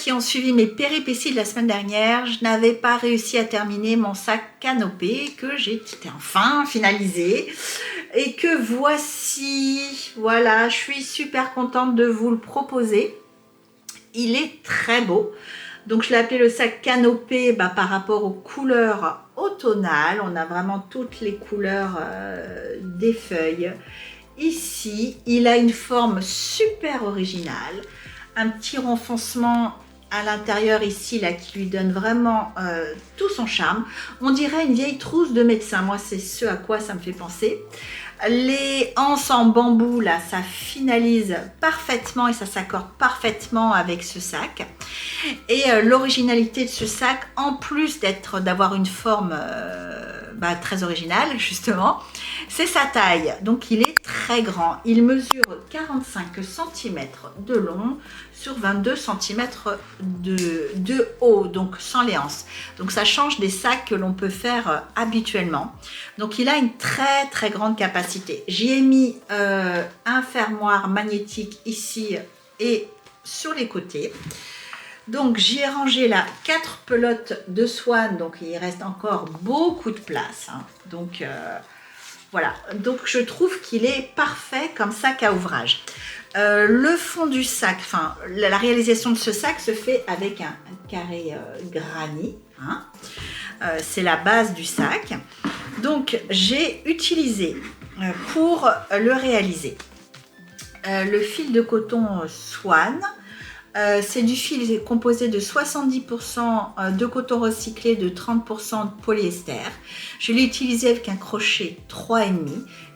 qui ont suivi mes péripéties de la semaine dernière, je n'avais pas réussi à terminer mon sac canopé que j'ai enfin finalisé et que voici. Voilà, je suis super contente de vous le proposer. Il est très beau. Donc je l'ai appelé le sac canopé par rapport aux couleurs automnales. On a vraiment toutes les couleurs des feuilles. Ici, il a une forme super originale. Un petit renfoncement à l'intérieur ici là qui lui donne vraiment tout son charme. On dirait une vieille trousse de médecin. Moi, c'est ce à quoi ça me fait penser. Les anses en bambou là, ça finalise parfaitement et ça s'accorde parfaitement avec ce sac. Et l'originalité de ce sac, en plus d'avoir une forme très originale justement, c'est sa taille. Donc il est très grand. Il mesure 45 cm de long sur 22 cm de haut, donc sans les anses. Donc ça change des sacs que l'on peut faire habituellement. Donc il a une très très grande capacité. J'y ai mis un fermoir magnétique ici et sur les côtés. Donc j'y ai rangé là 4 pelotes de Swan, donc il reste encore beaucoup de place. Donc voilà, donc je trouve qu'il est parfait comme sac à ouvrage. Le fond du sac, enfin la réalisation de ce sac se fait avec un carré granit. C'est la base du sac. Donc j'ai utilisé pour le réaliser le fil de coton Swan. C'est du fil composé de 70% de coton recyclé, de 30% de polyester. Je l'ai utilisé avec un crochet 3,5.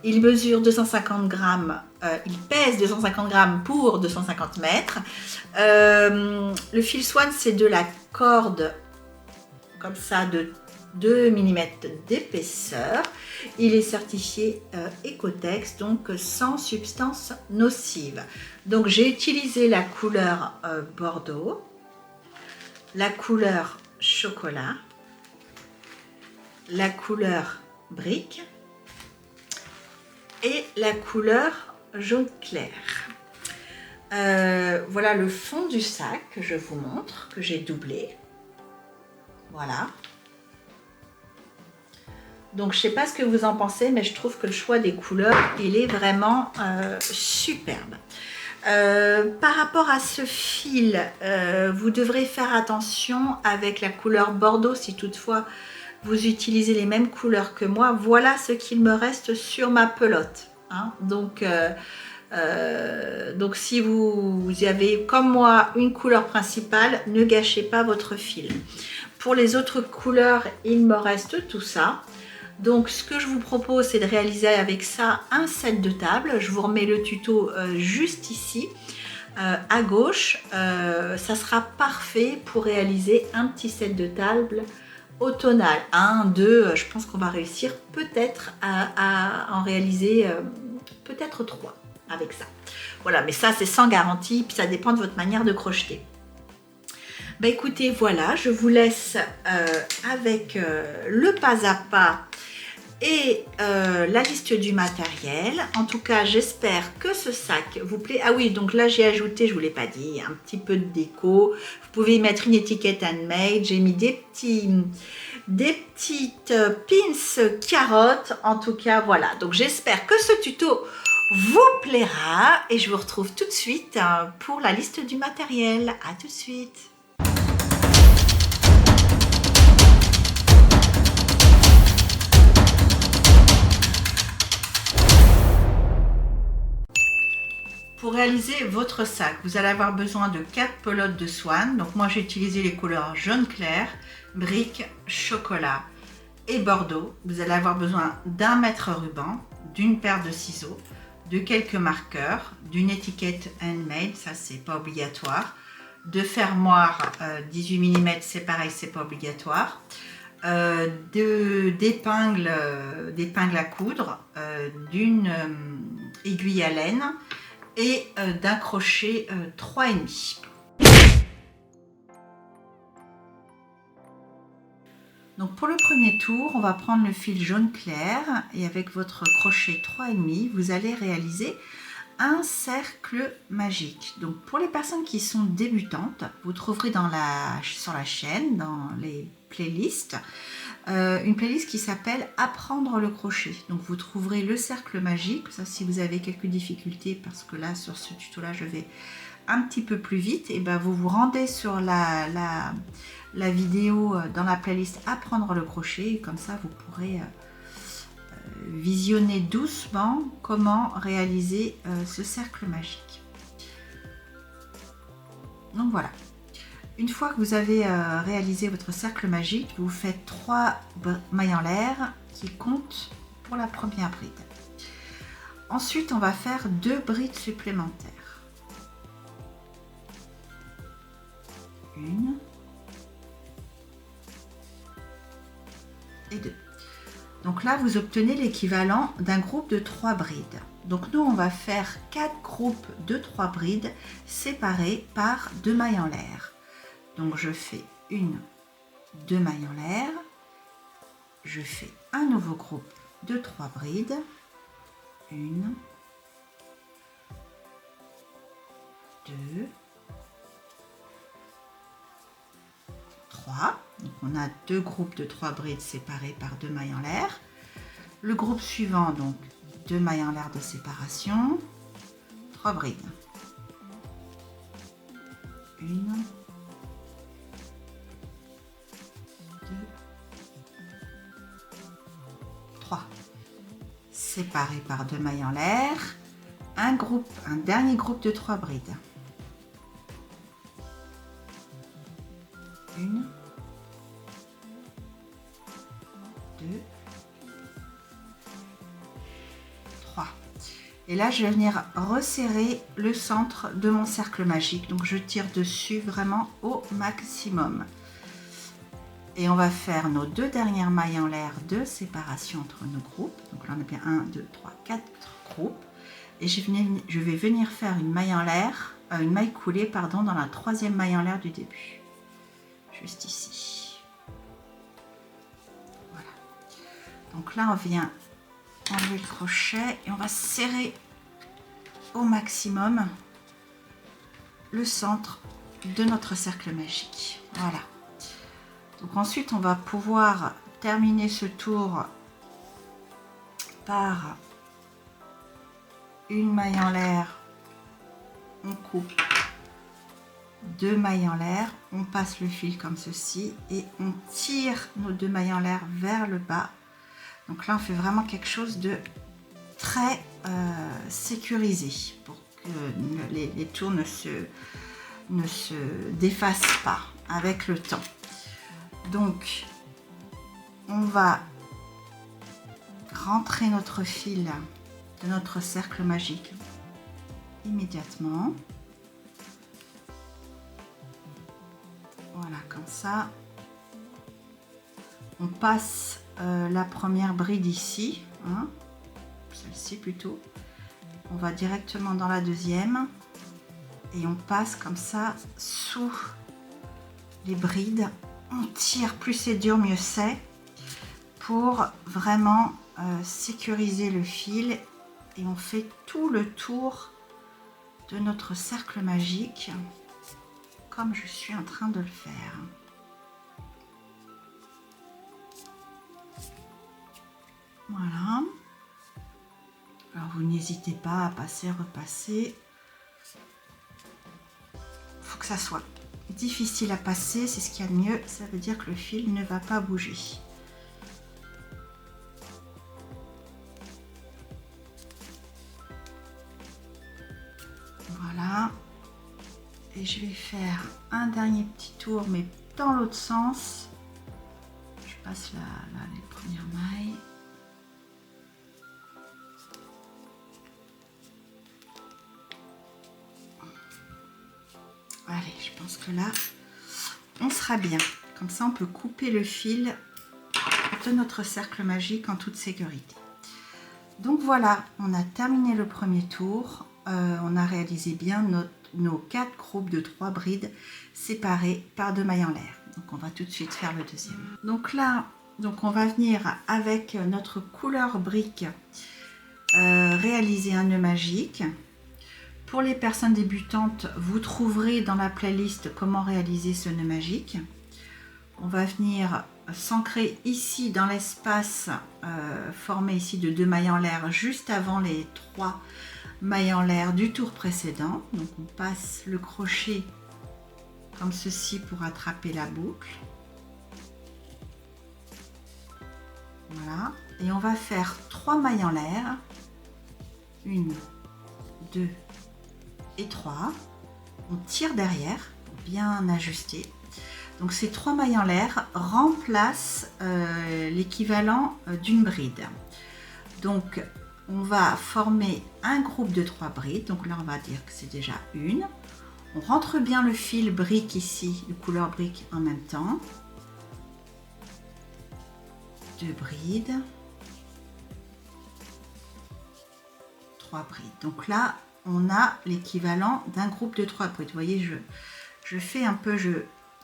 Il mesure 250 grammes, il pèse 250 grammes pour 250 mètres. Le fil Swan, c'est de la corde comme ça de 2 mm d'épaisseur. Il est certifié Ecotex, donc sans substance nocive. Donc j'ai utilisé la couleur bordeaux, la couleur chocolat, la couleur brique et la couleur jaune clair. Voilà le fond du sac que je vous montre, que j'ai doublé. Voilà. Donc je ne sais pas ce que vous en pensez, mais je trouve que le choix des couleurs, il est vraiment superbe. Par rapport à ce fil, vous devrez faire attention avec la couleur bordeaux si toutefois vous utilisez les mêmes couleurs que moi. Voilà ce qu'il me reste sur ma pelote. Donc si vous avez comme moi une couleur principale, ne gâchez pas votre fil. Pour les autres couleurs, il me reste tout ça. Donc ce que je vous propose, c'est de réaliser avec ça un set de table. Je vous remets le tuto juste ici à gauche. Ça sera parfait pour réaliser un petit set de table automnal. 1, 2, je pense qu'on va réussir peut-être à en réaliser peut-être 3 avec ça. Voilà, mais ça c'est sans garantie, puis ça dépend de votre manière de crocheter. Écoutez, voilà, je vous laisse avec le pas à pas et la liste du matériel. En tout cas, j'espère que ce sac vous plaît. Ah oui, donc là j'ai ajouté, je ne vous l'ai pas dit, un petit peu de déco. Vous pouvez y mettre une étiquette handmade. J'ai mis des petites pins carottes. En tout cas, voilà. Donc j'espère que ce tuto vous plaira et je vous retrouve tout de suite pour la liste du matériel. À tout de suite. Pour réaliser votre sac, vous allez avoir besoin de 4 pelotes de Swan. Donc moi j'ai utilisé les couleurs jaune clair, brique, chocolat et bordeaux. Vous allez avoir besoin d'un mètre ruban, d'une paire de ciseaux, de quelques marqueurs, d'une étiquette handmade, ça c'est pas obligatoire, de fermoir 18 mm, c'est pareil, c'est pas obligatoire, d'épingles à coudre, d'une aiguille à laine et d'un crochet 3,5. Donc pour le premier tour, on va prendre le fil jaune clair et avec votre crochet 3,5, vous allez réaliser un cercle magique. Donc pour les personnes qui sont débutantes, vous trouverez sur la chaîne, dans les playlists, une playlist qui s'appelle Apprendre le crochet. Donc vous trouverez le cercle magique, ça si vous avez quelques difficultés, parce que là sur ce tuto là je vais un petit peu plus vite, et ben vous vous rendez sur la vidéo dans la playlist Apprendre le crochet, et comme ça vous pourrez visionner doucement comment réaliser ce cercle magique. Donc voilà, une fois que vous avez réalisé votre cercle magique, vous faites 3 mailles en l'air qui comptent pour la première bride. Ensuite on va faire 2 brides supplémentaires. Une et 2. Donc là, vous obtenez l'équivalent d'un groupe de 3 brides. Donc nous, on va faire 4 groupes de 3 brides séparés par 2 mailles en l'air. Donc je fais 2 mailles en l'air. Je fais un nouveau groupe de 3 brides. 1, 2, 3. Donc on a 2 groupes de 3 brides séparés par 2 mailles en l'air. Le groupe suivant, donc 2 mailles en l'air de séparation, 3 brides. 1, 2, 3. Séparés par 2 mailles en l'air. Un dernier groupe de 3 brides. 1, 2, 3. Et là, je vais venir resserrer le centre de mon cercle magique. Donc, je tire dessus vraiment au maximum. Et on va faire nos 2 dernières mailles en l'air de séparation entre nos groupes. Donc là, on a bien 1, 2, 3, 4 groupes. Et je vais venir faire une maille en l'air, une maille coulée, pardon, dans la 3e maille en l'air du début. Juste ici. Voilà. Donc là, on vient enlever le crochet et on va serrer au maximum le centre de notre cercle magique. Voilà. Donc ensuite, on va pouvoir terminer ce tour par une maille en l'air. On coupe 2 mailles en l'air, on passe le fil comme ceci et on tire nos 2 mailles en l'air vers le bas. Donc là, on fait vraiment quelque chose de très sécurisé pour que les tours ne se défassent pas avec le temps. Donc, on va rentrer notre fil de notre cercle magique immédiatement. Voilà, comme ça. On passe la première bride ici, hein, celle-ci plutôt. On va directement dans la deuxième et on passe comme ça sous les brides. On tire, plus c'est dur, mieux c'est, pour vraiment sécuriser le fil, et on fait tout le tour de notre cercle magique comme je suis en train de le faire. Voilà. Alors vous n'hésitez pas à passer, repasser. Il faut que ça soit difficile à passer, c'est ce qu'il y a de mieux. Ça veut dire que le fil ne va pas bouger. Voilà. Et je vais faire un dernier petit tour, mais dans l'autre sens. Je passe là les premières mailles. Allez, je pense que là, on sera bien. Comme ça, on peut couper le fil de notre cercle magique en toute sécurité. Donc voilà, on a terminé le premier tour. On a réalisé bien nos 4 groupes de 3 brides séparés par 2 mailles en l'air. Donc on va tout de suite faire le deuxième. Donc là, on va venir avec notre couleur brique réaliser un nœud magique. Pour les personnes débutantes, vous trouverez dans la playlist comment réaliser ce nœud magique. On va venir s'ancrer ici dans l'espace formé ici de 2 mailles en l'air juste avant les 3 mailles en l'air du tour précédent. Donc on passe le crochet comme ceci pour attraper la boucle. Voilà, et on va faire 3 mailles en l'air. 1, 2 et 3. On tire derrière pour bien ajuster. Donc ces 3 mailles en l'air remplacent l'équivalent d'une bride. Donc on va former un groupe de 3 brides. Donc là on va dire que c'est déjà une. On rentre bien le fil brique ici, de couleur brique en même temps. 2 brides. 3 brides. Donc là on a l'équivalent d'un groupe de 3 brides. Vous voyez, je fais un peu, je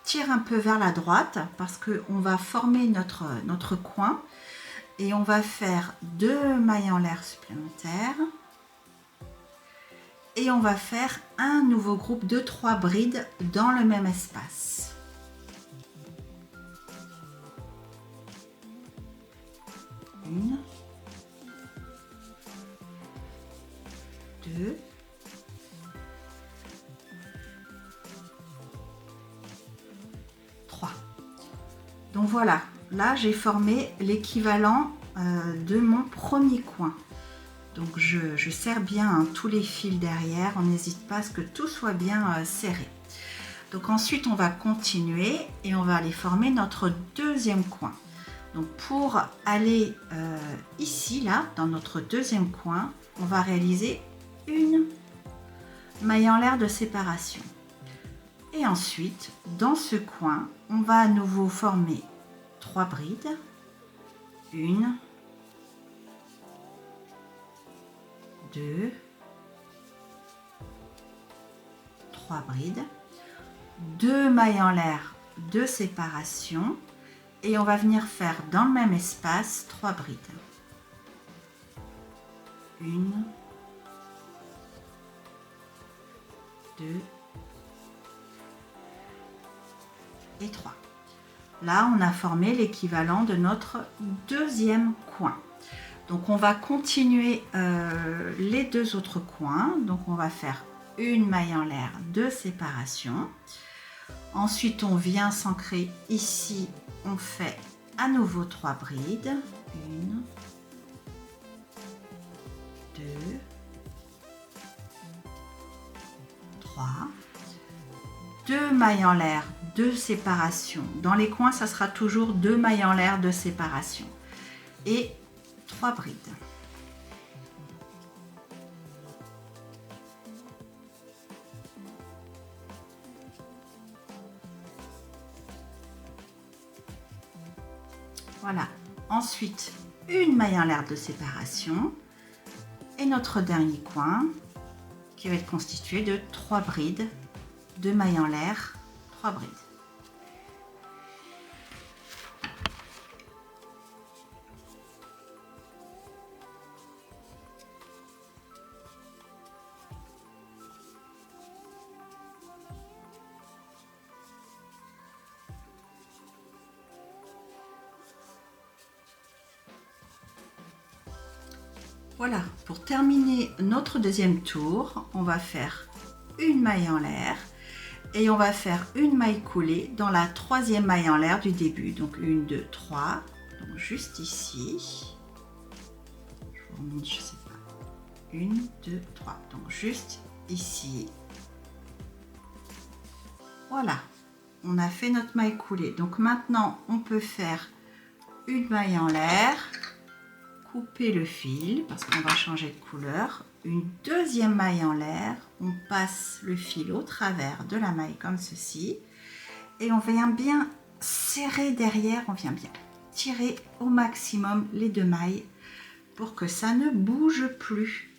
tire un peu vers la droite parce qu'on va former notre coin et on va faire 2 mailles en l'air supplémentaires et on va faire un nouveau groupe de 3 brides dans le même espace. Une, 2, 3. Donc voilà, là j'ai formé l'équivalent de mon premier coin. Donc je serre bien hein, tous les fils derrière, on n'hésite pas à ce que tout soit bien serré. Donc ensuite on va continuer et on va aller former notre deuxième coin. Donc pour aller ici, là, dans notre deuxième coin, on va réaliser une maille en l'air de séparation. Et ensuite, dans ce coin, on va à nouveau former 3 brides. 1, 2, 3 brides. 2 mailles en l'air de séparation. Et on va venir faire dans le même espace 3 brides. 1, 2 et 3. Là, on a formé l'équivalent de notre deuxième coin. Donc, on va continuer les 2 autres coins. Donc, on va faire une maille en l'air de séparation. Ensuite, on vient s'ancrer ici. On fait à nouveau 3 brides. 1, 2, 3. 2 mailles en l'air de séparation. Dans les coins, ça sera toujours 2 mailles en l'air de séparation. Et 3 brides. Voilà. Ensuite, une maille en l'air de séparation. Et notre dernier coin qui va être constitué de 3 brides. 2 mailles en l'air, 3 brides. Voilà, pour terminer notre deuxième tour, on va faire une maille en l'air et on va faire une maille coulée dans la 3e maille en l'air du début. Donc 1, 2, 3, donc juste ici. Je vous remonte, je sais pas. 1, 2, 3, donc juste ici. Voilà, on a fait notre maille coulée. Donc maintenant, on peut faire une maille en l'air, couper le fil parce qu'on va changer de couleur, une deuxième maille en l'air, on passe le fil au travers de la maille comme ceci et on vient bien serrer derrière, on vient bien tirer au maximum les 2 mailles pour que ça ne bouge plus.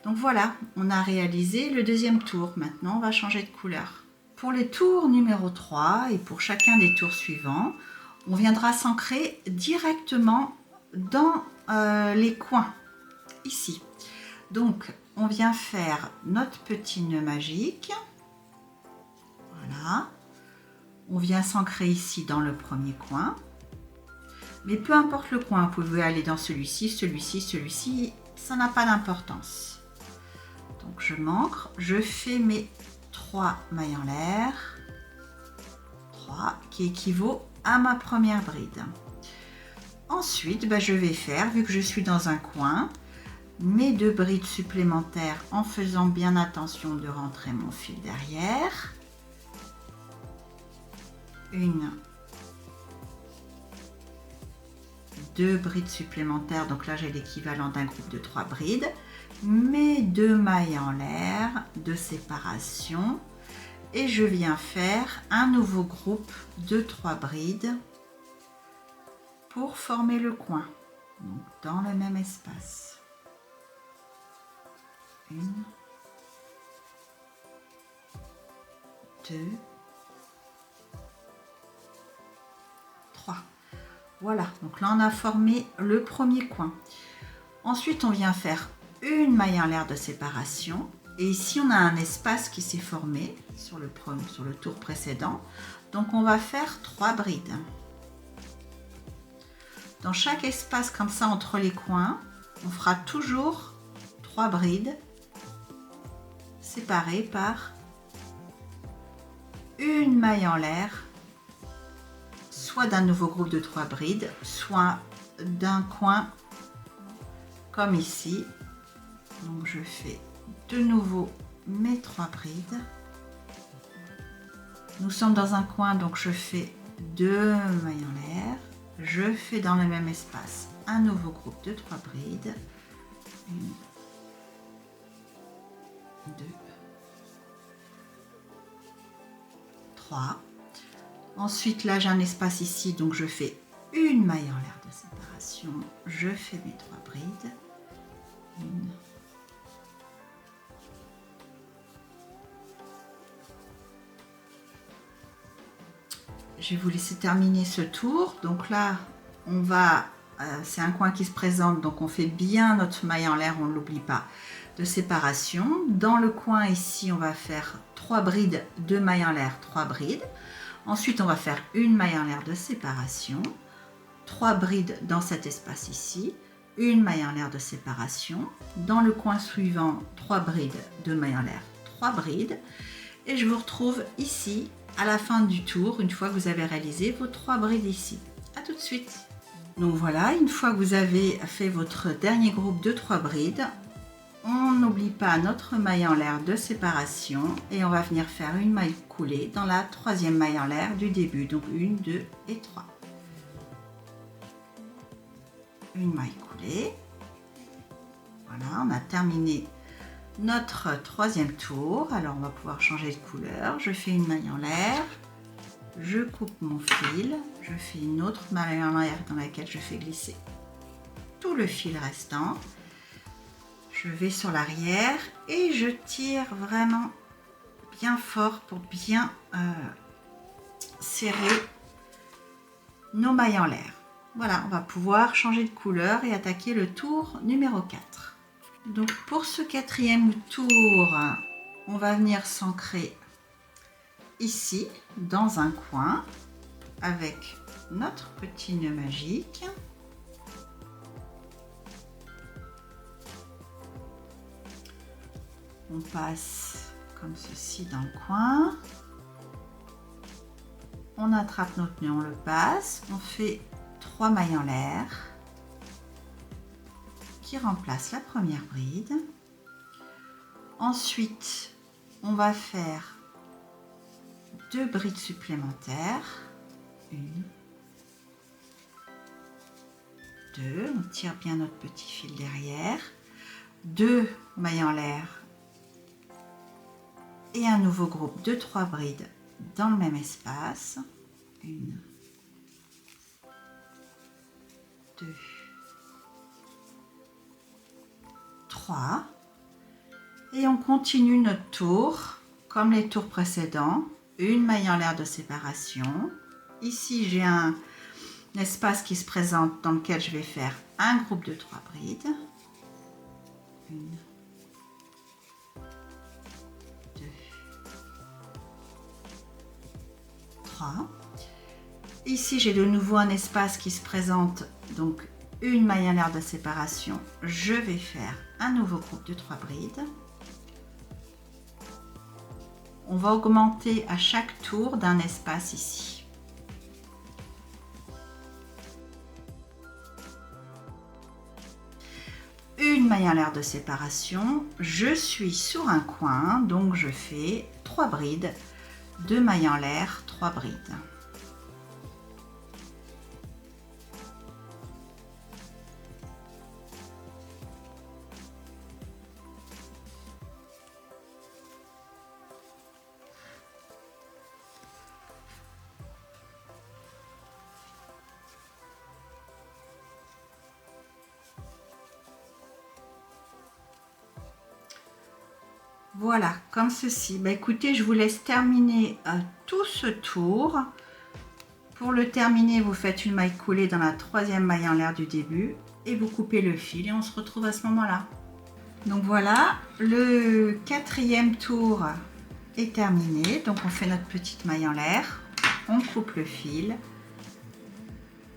Donc voilà, on a réalisé le deuxième tour. Maintenant on va changer de couleur. Pour les tours numéro 3 et pour chacun des tours suivants, on viendra s'ancrer directement dans les coins ici. Donc on vient faire notre petit nœud magique. Voilà. On vient s'ancrer ici dans le premier coin. Mais peu importe le coin, vous pouvez aller dans celui-ci, celui-ci, celui-ci, ça n'a pas d'importance. Donc je m'ancre, je fais mes 3 mailles en l'air, 3 qui équivaut à ma première bride. Ensuite, je vais faire, vu que je suis dans un coin, mes 2 brides supplémentaires en faisant bien attention de rentrer mon fil derrière. Une, 2 brides supplémentaires, donc là j'ai l'équivalent d'un groupe de 3 brides, mes 2 mailles en l'air de séparation et je viens faire un nouveau groupe de 3 brides pour former le coin, donc dans le même espace. 1, 2, 3. Voilà, donc là on a formé le premier coin. Ensuite on vient faire une maille en l'air de séparation et ici on a un espace qui s'est formé sur le tour précédent, donc on va faire 3 brides. Dans chaque espace comme ça entre les coins, on fera toujours 3 brides séparées par une maille en l'air, soit d'un nouveau groupe de 3 brides, soit d'un coin comme ici. Donc je fais de nouveau mes 3 brides. Nous sommes dans un coin, donc je fais 2 mailles en l'air. Je fais dans le même espace un nouveau groupe de 3 brides. 1, 2, 3. Ensuite, là, j'ai un espace ici, donc je fais une maille en l'air de séparation. Je fais mes 3 brides. 1, 2. Je vais vous laisser terminer ce tour. Donc là, on va, c'est un coin qui se présente, donc on fait bien notre maille en l'air, on ne l'oublie pas, de séparation. Dans le coin ici, on va faire 3 brides, 2 mailles en l'air, 3 brides. Ensuite, on va faire une maille en l'air de séparation, 3 brides dans cet espace ici, une maille en l'air de séparation. Dans le coin suivant, 3 brides, 2 mailles en l'air, 3 brides. Et je vous retrouve ici à la fin du tour, une fois que vous avez réalisé vos 3 brides ici. À tout de suite. Donc voilà, une fois que vous avez fait votre dernier groupe de 3 brides, on n'oublie pas notre maille en l'air de séparation et on va venir faire une maille coulée dans la 3e maille en l'air du début. Donc 1, 2 et 3. Une maille coulée. Voilà, on a terminé notre 3e tour. Alors on va pouvoir changer de couleur. Je fais une maille en l'air, je coupe mon fil, je fais une autre maille en l'air dans laquelle je fais glisser tout le fil restant. Je vais sur l'arrière et je tire vraiment bien fort pour bien serrer nos mailles en l'air. Voilà, on va pouvoir changer de couleur et attaquer le tour numéro 4. Donc pour ce 4e tour, on va venir s'ancrer ici dans un coin avec notre petit nœud magique. On passe comme ceci dans le coin. On attrape notre nœud, on le passe. On fait 3 mailles en l'air qui remplacent la première bride. Ensuite, on va faire 2 brides supplémentaires. 1, 2. On tire bien notre petit fil derrière. 2 mailles en l'air. Et un nouveau groupe de 3 brides dans le même espace. 1, 2, 3. Et on continue notre tour comme les tours précédents. Une maille en l'air de séparation. Ici, j'ai un espace qui se présente dans lequel je vais faire un groupe de 3 brides. 1, 3. Ici, j'ai de nouveau un espace qui se présente, donc une maille en l'air de séparation. Je vais faire un nouveau groupe de 3 brides. On va augmenter à chaque tour d'un espace ici. Une maille en l'air de séparation, je suis sur un coin, donc je fais 3 brides, 2 mailles en l'air, 3 brides. Voilà, comme ceci. Bah, écoutez, je vous laisse terminer tout ce tour. Pour le terminer, vous faites une maille coulée dans la 3e maille en l'air du début et vous coupez le fil et on se retrouve à ce moment-là. Donc voilà, le 4e tour est terminé. Donc on fait notre petite maille en l'air, on coupe le fil,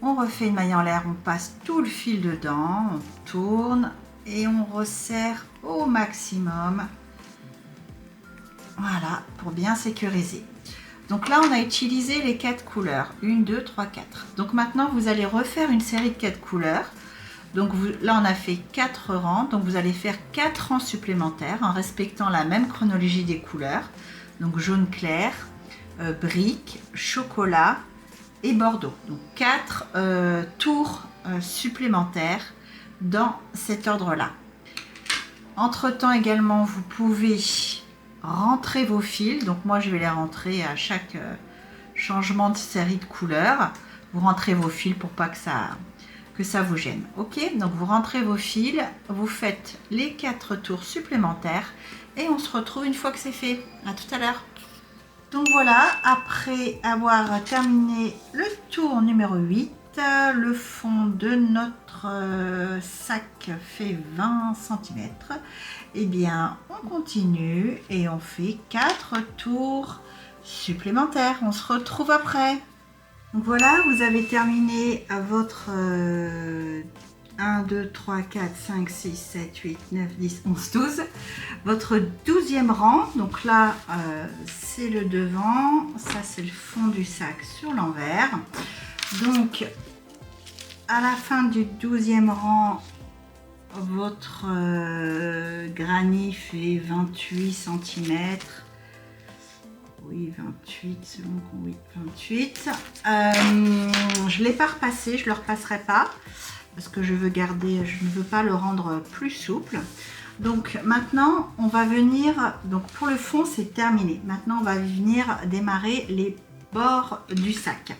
on refait une maille en l'air, on passe tout le fil dedans, on tourne et on resserre au maximum. Voilà, pour bien sécuriser. Donc là, on a utilisé les 4 couleurs. 1, 2, 3, 4. Donc maintenant, vous allez refaire une série de 4 couleurs. Donc là, on a fait 4 rangs. Donc vous allez faire 4 rangs supplémentaires en respectant la même chronologie des couleurs. Donc jaune clair, brique, chocolat et bordeaux. Donc 4 tours supplémentaires dans cet ordre-là. Entre-temps également, vous pouvez rentrer vos fils. Donc moi je vais les rentrer à chaque changement de série de couleurs. Vous rentrez vos fils pour pas que ça vous gêne. Ok, donc vous rentrez vos fils, vous faites les 4 tours supplémentaires et on se retrouve une fois que c'est fait. À tout à l'heure. Donc voilà, après avoir terminé le tour numéro 8, le fond de notre sac fait 20 cm. Eh bien, on continue et on fait 4 tours supplémentaires. On se retrouve après. Donc voilà, vous avez terminé à votre 1, 2, 3, 4, 5, 6, 7, 8, 9, 10, 11, 12. Votre 12e rang. Donc là, c'est le devant. Ça, c'est le fond du sac sur l'envers. Donc, à la fin du 12e rang, votre granit fait 28 cm. Oui, 28, selon oui, 28. Je ne l'ai pas repassé, je ne le repasserai pas parce que je veux garder, je ne veux pas le rendre plus souple. Donc maintenant, on va venir, donc pour le fond, c'est terminé. Maintenant, on va venir démarrer les bords du sac.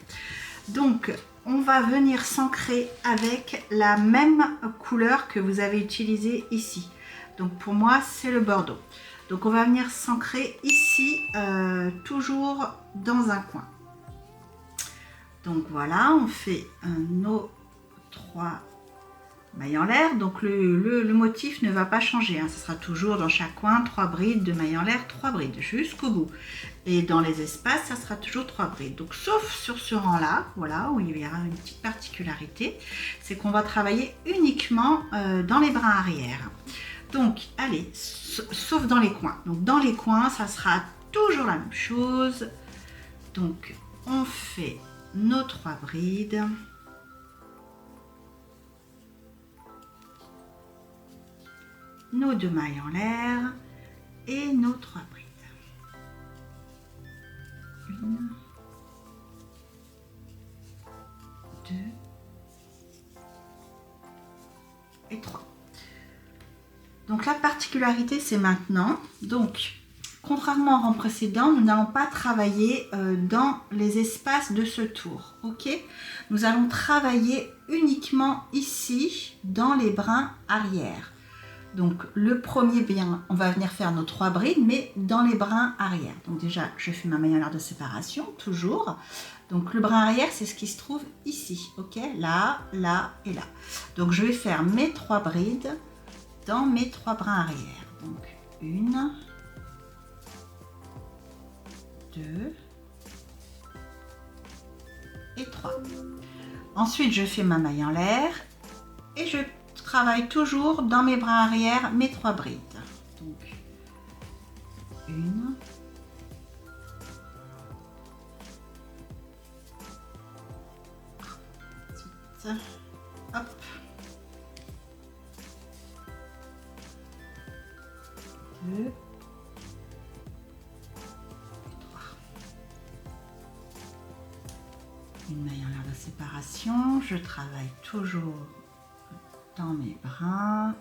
Donc, on va venir s'ancrer avec la même couleur que vous avez utilisée ici. Donc pour moi, c'est le bordeaux. Donc on va venir s'ancrer ici, toujours dans un coin. Donc voilà, on fait nos 3 mailles en l'air. Donc le motif ne va pas changer, hein. Ce sera toujours dans chaque coin 3 brides, 2 mailles en l'air, 3 brides jusqu'au bout. Et dans les espaces, ça sera toujours 3 brides. Donc sauf sur ce rang-là, voilà, où il y aura une petite particularité, c'est qu'on va travailler uniquement dans les brins arrière. Donc allez, sauf dans les coins. Donc dans les coins, ça sera toujours la même chose. Donc on fait nos 3 brides. Nos 2 mailles en l'air et nos 3 brides. 1, 2 et 3. Donc la particularité, c'est maintenant. Donc, contrairement au rang précédent, nous n'allons pas travailler dans les espaces de ce tour. Ok, nous allons travailler uniquement ici, dans les brins arrière. Donc le premier bien, on va venir faire nos 3 brides, mais dans les brins arrière. Donc déjà, je fais ma maille en l'air de séparation, toujours. Donc le brin arrière, c'est ce qui se trouve ici, ok, là, là et là. Donc je vais faire mes 3 brides dans mes 3 brins arrière. Donc 1, 2 et 3. Ensuite, je fais ma maille en l'air et je travaille toujours dans mes brins arrière mes 3 brides. Donc, 1, ensuite, hop, 2, 3. Une maille en l'air de séparation, je travaille toujours dans mes brins,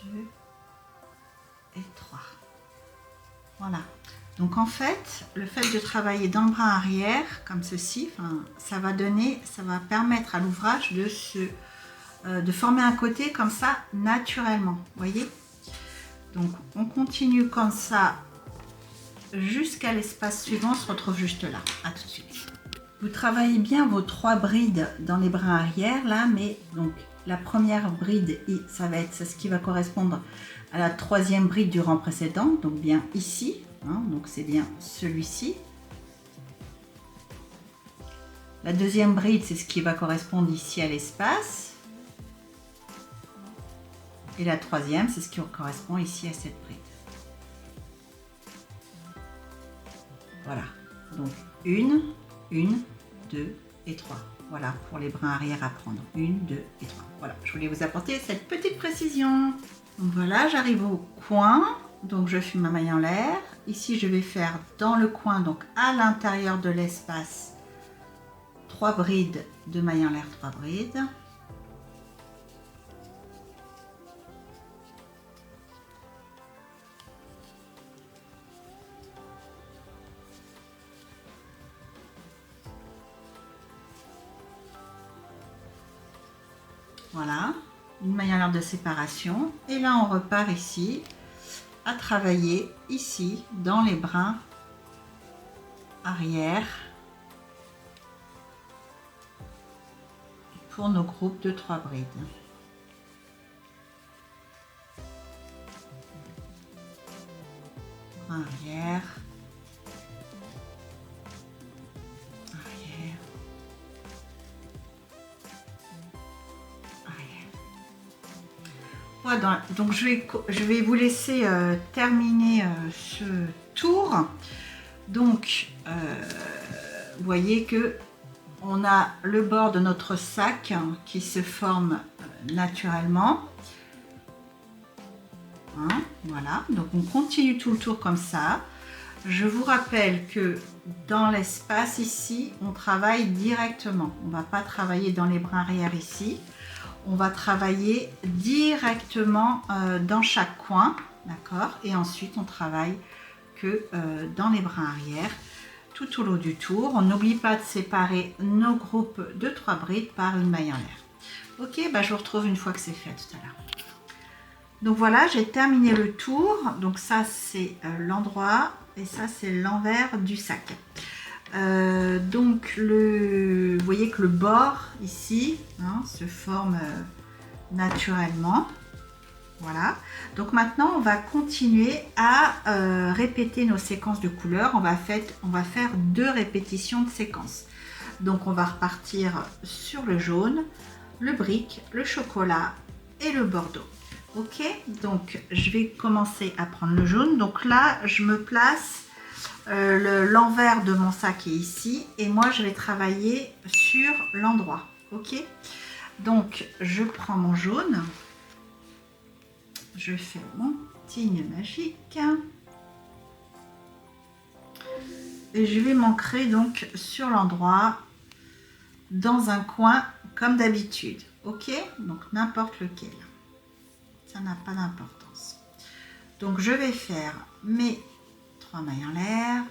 2 et 3. Voilà. Donc en fait, le fait de travailler dans le brin arrière, comme ceci, ça va permettre à l'ouvrage de former un côté comme ça naturellement. Voyez? Donc on continue comme ça jusqu'à l'espace suivant. On se retrouve juste là. À tout de suite. Vous travaillez bien vos 3 brides dans les brins arrière là, mais donc la première bride, ça va être ce qui va correspondre à la 3e bride du rang précédent, donc bien ici, hein, donc c'est bien celui-ci. La 2e bride, c'est ce qui va correspondre ici à l'espace. Et la 3e, c'est ce qui correspond ici à cette bride. Voilà, donc 1, 2 et 3. Voilà pour les brins arrière à prendre. 1, 2 et 3. Voilà, je voulais vous apporter cette petite précision. Donc voilà, j'arrive au coin. Donc je fais ma maille en l'air. Ici, je vais faire dans le coin, donc à l'intérieur de l'espace, 3 brides de maille en l'air, 3 brides. Voilà, une maille en l'air de séparation. Et là, on repart ici à travailler ici dans les brins arrière pour nos groupes de 3 brides. Brin arrière, arrière, arrière. Voilà, donc je vais vous laisser terminer ce tour. Donc, vous voyez que on a le bord de notre sac qui se forme naturellement. Hein, voilà, donc on continue tout le tour comme ça. Je vous rappelle que dans l'espace ici, on travaille directement. On ne va pas travailler dans les brins arrière ici. On va travailler directement dans chaque coin, d'accord? Et ensuite, on travaille que dans les brins arrière tout au long du tour. On n'oublie pas de séparer nos groupes de 3 brides par une maille en l'air. Ok, bah, je vous retrouve une fois que c'est fait tout à l'heure. Donc voilà, j'ai terminé le tour. Donc ça, c'est l'endroit et ça, c'est l'envers du sac. Donc, vous voyez que le bord ici se forme naturellement. Voilà. Donc maintenant, on va continuer à répéter nos séquences de couleurs. On va faire 2 répétitions de séquences. Donc, on va repartir sur le jaune, le brique, le chocolat et le bordeaux. Ok, donc je vais commencer à prendre le jaune. Donc là, je me place, l'envers de mon sac est ici et moi je vais travailler sur l'endroit. Ok, donc je prends mon jaune, je fais mon signe magique et je vais m'ancrer donc sur l'endroit dans un coin comme d'habitude. Ok, donc n'importe lequel. Ça n'a pas d'importance. Donc je vais faire mes 3 mailles en l'air,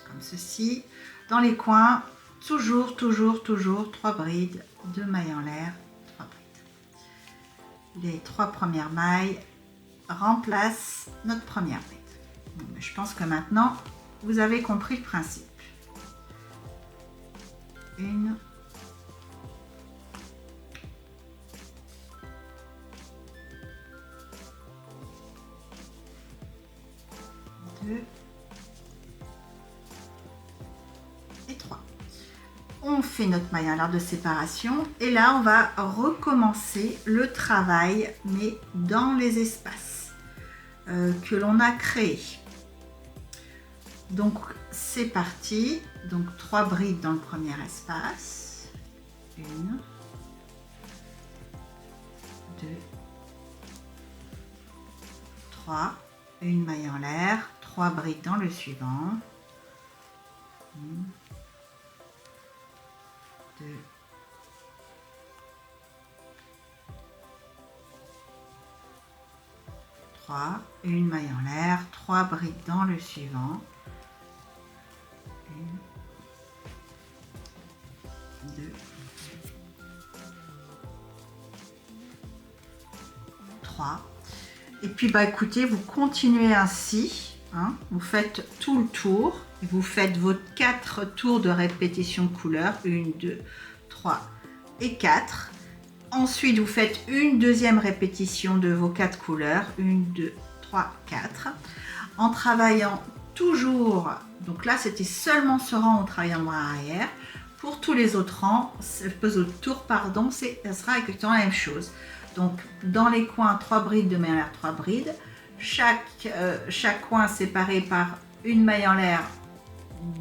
comme ceci. Dans les coins, toujours 3 brides de mailles en l'air, 3 brides. Les 3 premières mailles remplacent notre première bride. Bon, mais je pense que maintenant, vous avez compris le principe. 1, 2, et 3. On fait notre maille à l'art de séparation et là on va recommencer le travail mais dans les espaces que l'on a créés. Donc c'est parti, donc 3 brides dans le premier espace, 1, 2, 3, une maille en l'air, 3 brides dans le suivant, 1, 2, 3, une maille en l'air, 3 brides dans le suivant, 1, 2, 3. Et puis bah écoutez, vous continuez ainsi, hein, vous faites tout le tour, vous faites vos 4 tours de répétition de couleurs, 1, 2, 3 et 4. Ensuite, vous faites une deuxième répétition de vos 4 couleurs, 1, 2, 3, 4, en travaillant toujours, donc là c'était seulement ce rang, on travaille en bras arrière. Pour tous les autres rangs, autres tours, pardon, ça sera exactement la même chose. Donc dans les coins, 3 brides de maille en l'air, 3 brides. Chaque coin séparé par une maille en l'air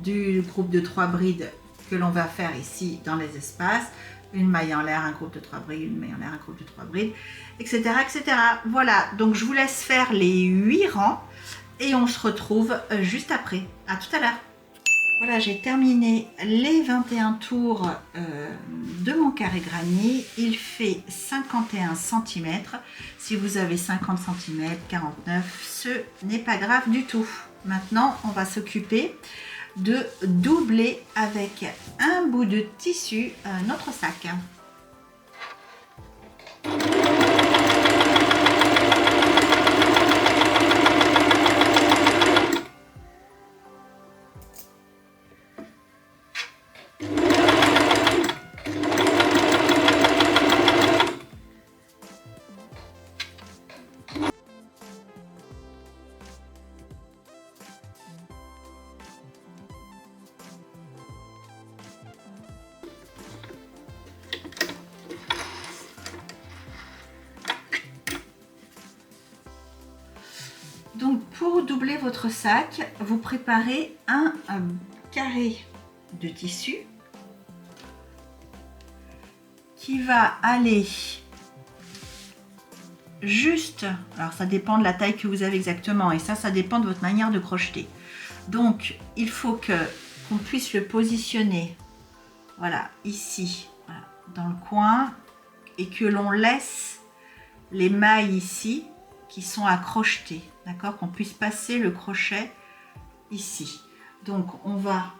du groupe de 3 brides que l'on va faire ici dans les espaces. Une maille en l'air, un groupe de 3 brides, une maille en l'air, un groupe de 3 brides, etc., etc. Voilà, donc je vous laisse faire les 8 rangs et on se retrouve juste après. À tout à l'heure. Voilà, j'ai terminé les 21 tours de mon carré granit. Il fait 51 cm. Si vous avez 50 cm, 49, ce n'est pas grave du tout. Maintenant, on va s'occuper de doubler avec un bout de tissu notre sac. Donc pour doubler votre sac, vous préparez un carré de tissu qui va aller juste, alors ça dépend de la taille que vous avez exactement et ça dépend de votre manière de crocheter. Donc il faut qu'on puisse le positionner, voilà, ici, voilà, dans le coin et que l'on laisse les mailles ici qui sont à crocheter, d'accord, qu'on puisse passer le crochet ici. Donc on va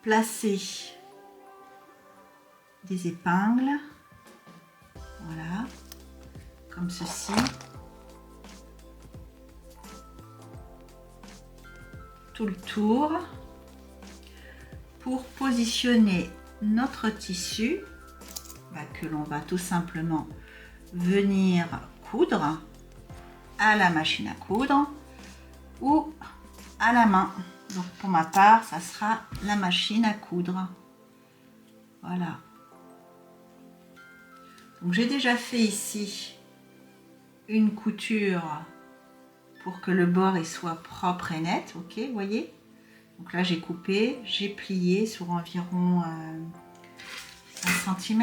placer des épingles, voilà, comme ceci, tout le tour, pour positionner notre tissu que l'on va tout simplement venir coudre à la machine à coudre ou à la main. Donc pour ma part, ça sera la machine à coudre. Voilà. Donc j'ai déjà fait ici une couture pour que le bord il soit propre et net. Ok, vous voyez. Donc là j'ai coupé, j'ai plié sur environ 1 cm.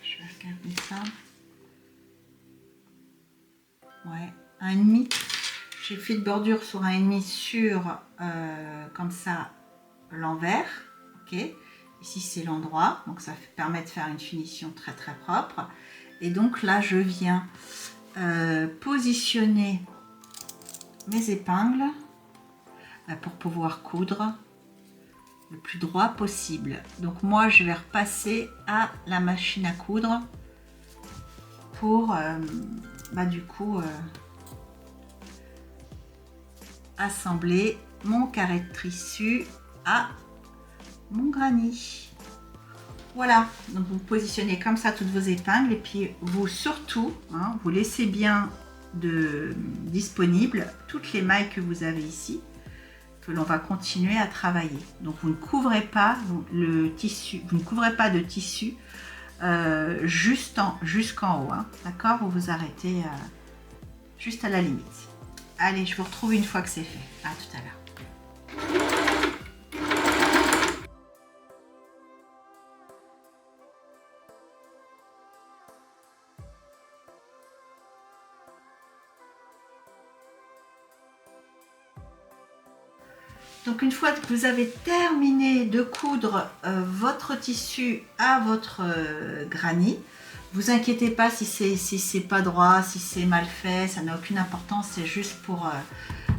Je vais regarder ça. Ouais, 1,5. J'ai fait de bordure sur 1,5 sur comme ça l'envers. Ok. Ici c'est l'endroit, donc ça permet de faire une finition très très propre. Et donc là je viens positionner mes épingles pour pouvoir coudre le plus droit possible. Donc moi je vais repasser à la machine à coudre pour du coup assembler mon carré de tissu à mon granit. Voilà, donc vous positionnez comme ça toutes vos épingles et puis vous surtout, hein, vous laissez bien disponibles toutes les mailles que vous avez ici. que l'on va continuer à travailler. Donc vous ne couvrez pas le tissu, vous ne couvrez pas de tissu jusqu'en haut, hein, d'accord? Vous vous arrêtez juste à la limite. Allez, je vous retrouve une fois que c'est fait. À tout à l'heure. Donc une fois que vous avez terminé de coudre votre tissu à votre granny, vous inquiétez pas si c'est pas droit, si c'est mal fait, ça n'a aucune importance, c'est juste pour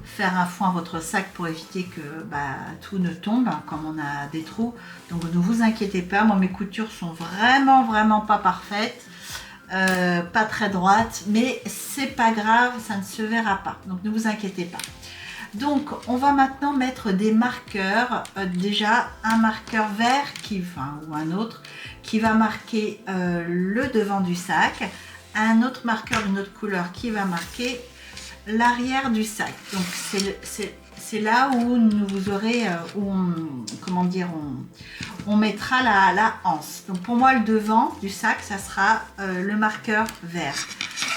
faire un fond à votre sac pour éviter que tout ne tombe, hein, comme on a des trous. Donc ne vous inquiétez pas, moi mes coutures sont vraiment pas parfaites, pas très droites, mais c'est pas grave, ça ne se verra pas, donc ne vous inquiétez pas. Donc on va maintenant mettre des marqueurs, déjà un marqueur vert ou un autre qui va marquer le devant du sac, un autre marqueur d'une autre couleur qui va marquer l'arrière du sac. Donc c'est là où vous aurez, on mettra la anse. Donc pour moi le devant du sac ça sera le marqueur vert,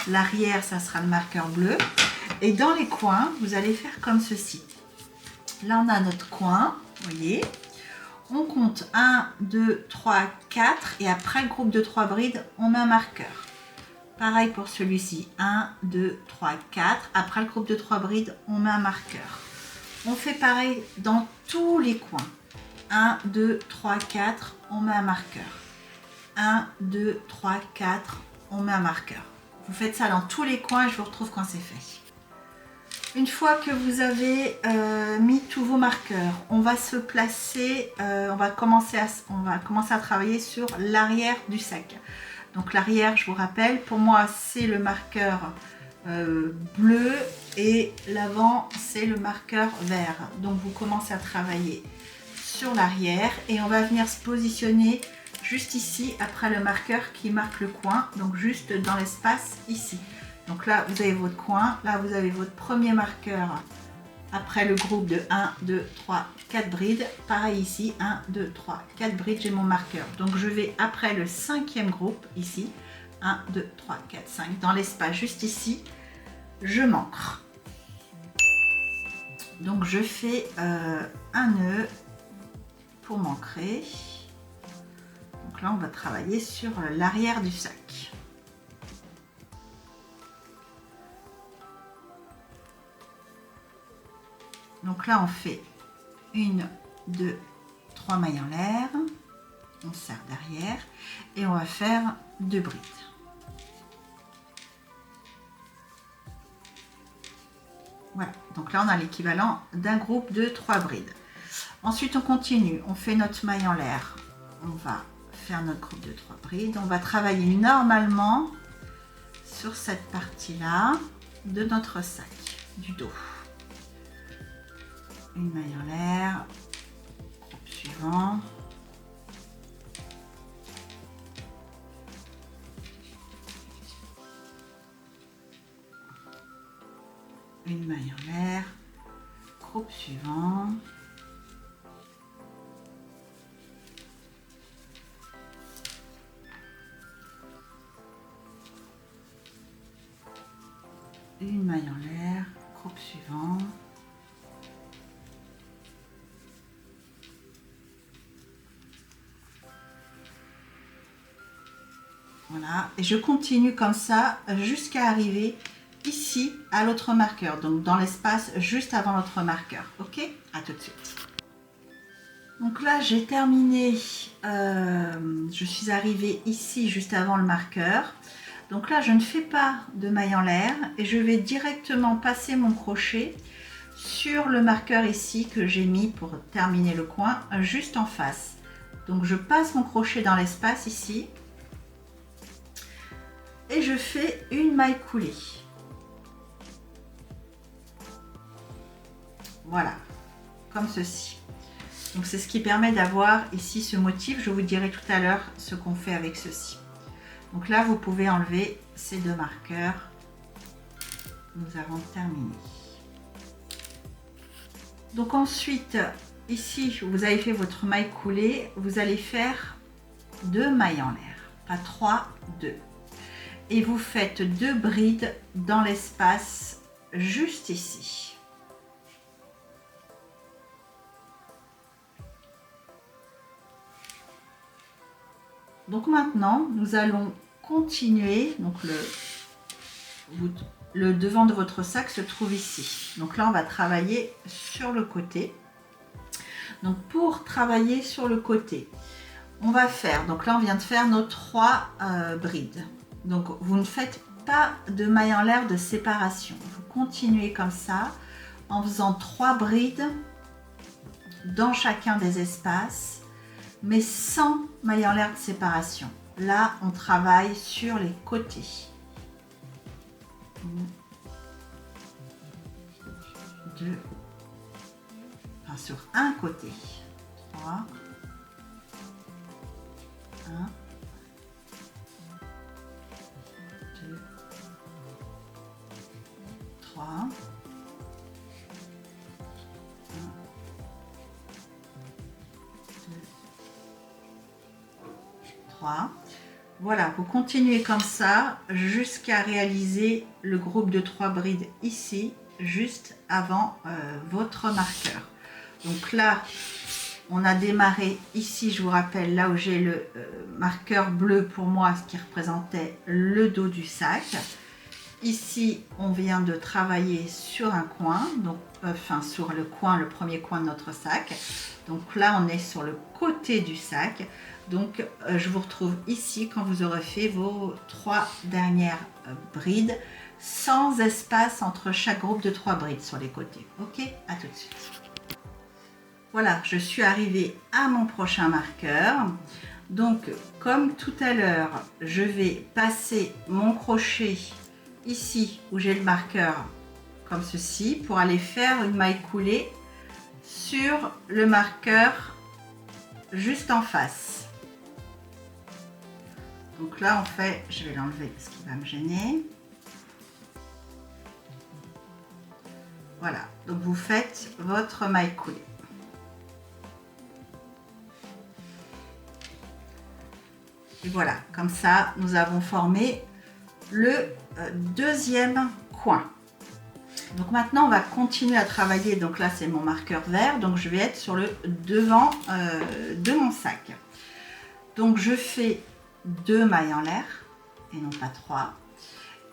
l'arrière ça sera le marqueur bleu. Et dans les coins, vous allez faire comme ceci. Là, on a notre coin, vous voyez. On compte 1, 2, 3, 4. Et après le groupe de 3 brides, on met un marqueur. Pareil pour celui-ci. 1, 2, 3, 4. Après le groupe de 3 brides, on met un marqueur. On fait pareil dans tous les coins. 1, 2, 3, 4. On met un marqueur. 1, 2, 3, 4. On met un marqueur. Vous faites ça dans tous les coins et je vous retrouve quand c'est fait. Une fois que vous avez mis tous vos marqueurs, on va se placer, on va commencer à travailler sur l'arrière du sac. Donc l'arrière, je vous rappelle, pour moi c'est le marqueur bleu et l'avant c'est le marqueur vert. Donc vous commencez à travailler sur l'arrière et on va venir se positionner juste ici après le marqueur qui marque le coin, donc juste dans l'espace ici. Donc là, vous avez votre coin, là vous avez votre premier marqueur après le groupe de 1, 2, 3, 4 brides. Pareil ici, 1, 2, 3, 4 brides, j'ai mon marqueur. Donc je vais après le cinquième groupe ici, 1, 2, 3, 4, 5, dans l'espace juste ici, je m'ancre. Donc je fais un nœud pour m'ancrer. Donc là, on va travailler sur l'arrière du sac. Donc là, on fait 1, 2, 3 mailles en l'air, on serre derrière et on va faire 2 brides. Voilà, donc là on a l'équivalent d'un groupe de 3 brides. Ensuite on continue, on fait notre maille en l'air, on va faire notre groupe de 3 brides, on va travailler normalement sur cette partie-là de notre sac, du dos. Une maille en l'air, groupe suivant. Une maille en l'air, groupe suivant. Une maille en l'air, groupe suivant. Voilà, et je continue comme ça jusqu'à arriver ici à l'autre marqueur, donc dans l'espace juste avant l'autre marqueur. Ok, à tout de suite. Donc là j'ai terminé, je suis arrivée ici juste avant le marqueur. Donc là je ne fais pas de maille en l'air et je vais directement passer mon crochet sur le marqueur ici que j'ai mis pour terminer le coin juste en face. Donc je passe mon crochet dans l'espace ici et je fais une maille coulée. Voilà, comme ceci. Donc c'est ce qui permet d'avoir ici ce motif. Je vous dirai tout à l'heure ce qu'on fait avec ceci. Donc là vous pouvez enlever ces deux marqueurs. Nous avons terminé. Donc ensuite, ici, vous avez fait votre maille coulée, vous allez faire 2 mailles en l'air, pas 3, 2. Et vous faites 2 brides dans l'espace juste ici. Donc maintenant, nous allons continuer. Donc le devant de votre sac se trouve ici. Donc là, on va travailler sur le côté. Donc pour travailler sur le côté, on va faire, donc là on vient de faire nos 3 brides. Donc vous ne faites pas de maille en l'air de séparation. Vous continuez comme ça en faisant 3 brides dans chacun des espaces, mais sans maille en l'air de séparation. Là, on travaille sur les côtés. 2, enfin sur un côté. 3, 1, 2, 3, 3. Voilà, vous continuez comme ça jusqu'à réaliser le groupe de 3 brides ici, juste avant votre marqueur. Donc là, on a démarré ici, je vous rappelle, là où j'ai le marqueur bleu pour moi, ce qui représentait le dos du sac. Ici, on vient de travailler sur un coin, donc enfin sur le coin, le premier coin de notre sac. Donc là, on est sur le côté du sac. Donc, je vous retrouve ici quand vous aurez fait vos 3 dernières brides, sans espace entre chaque groupe de 3 brides sur les côtés. Ok, à tout de suite. Voilà, je suis arrivée à mon prochain marqueur. Donc, comme tout à l'heure, je vais passer mon crochet ici où j'ai le marqueur comme ceci pour aller faire une maille coulée sur le marqueur juste en face. Donc là, on fait, je vais l'enlever parce qu'il va me gêner. Voilà, donc vous faites votre maille coulée. Et voilà, comme ça, nous avons formé le deuxième coin. Donc maintenant, on va continuer à travailler. Donc là, c'est mon marqueur vert. Donc je vais être sur le devant de mon sac. Donc je fais 2 mailles en l'air et non pas 3.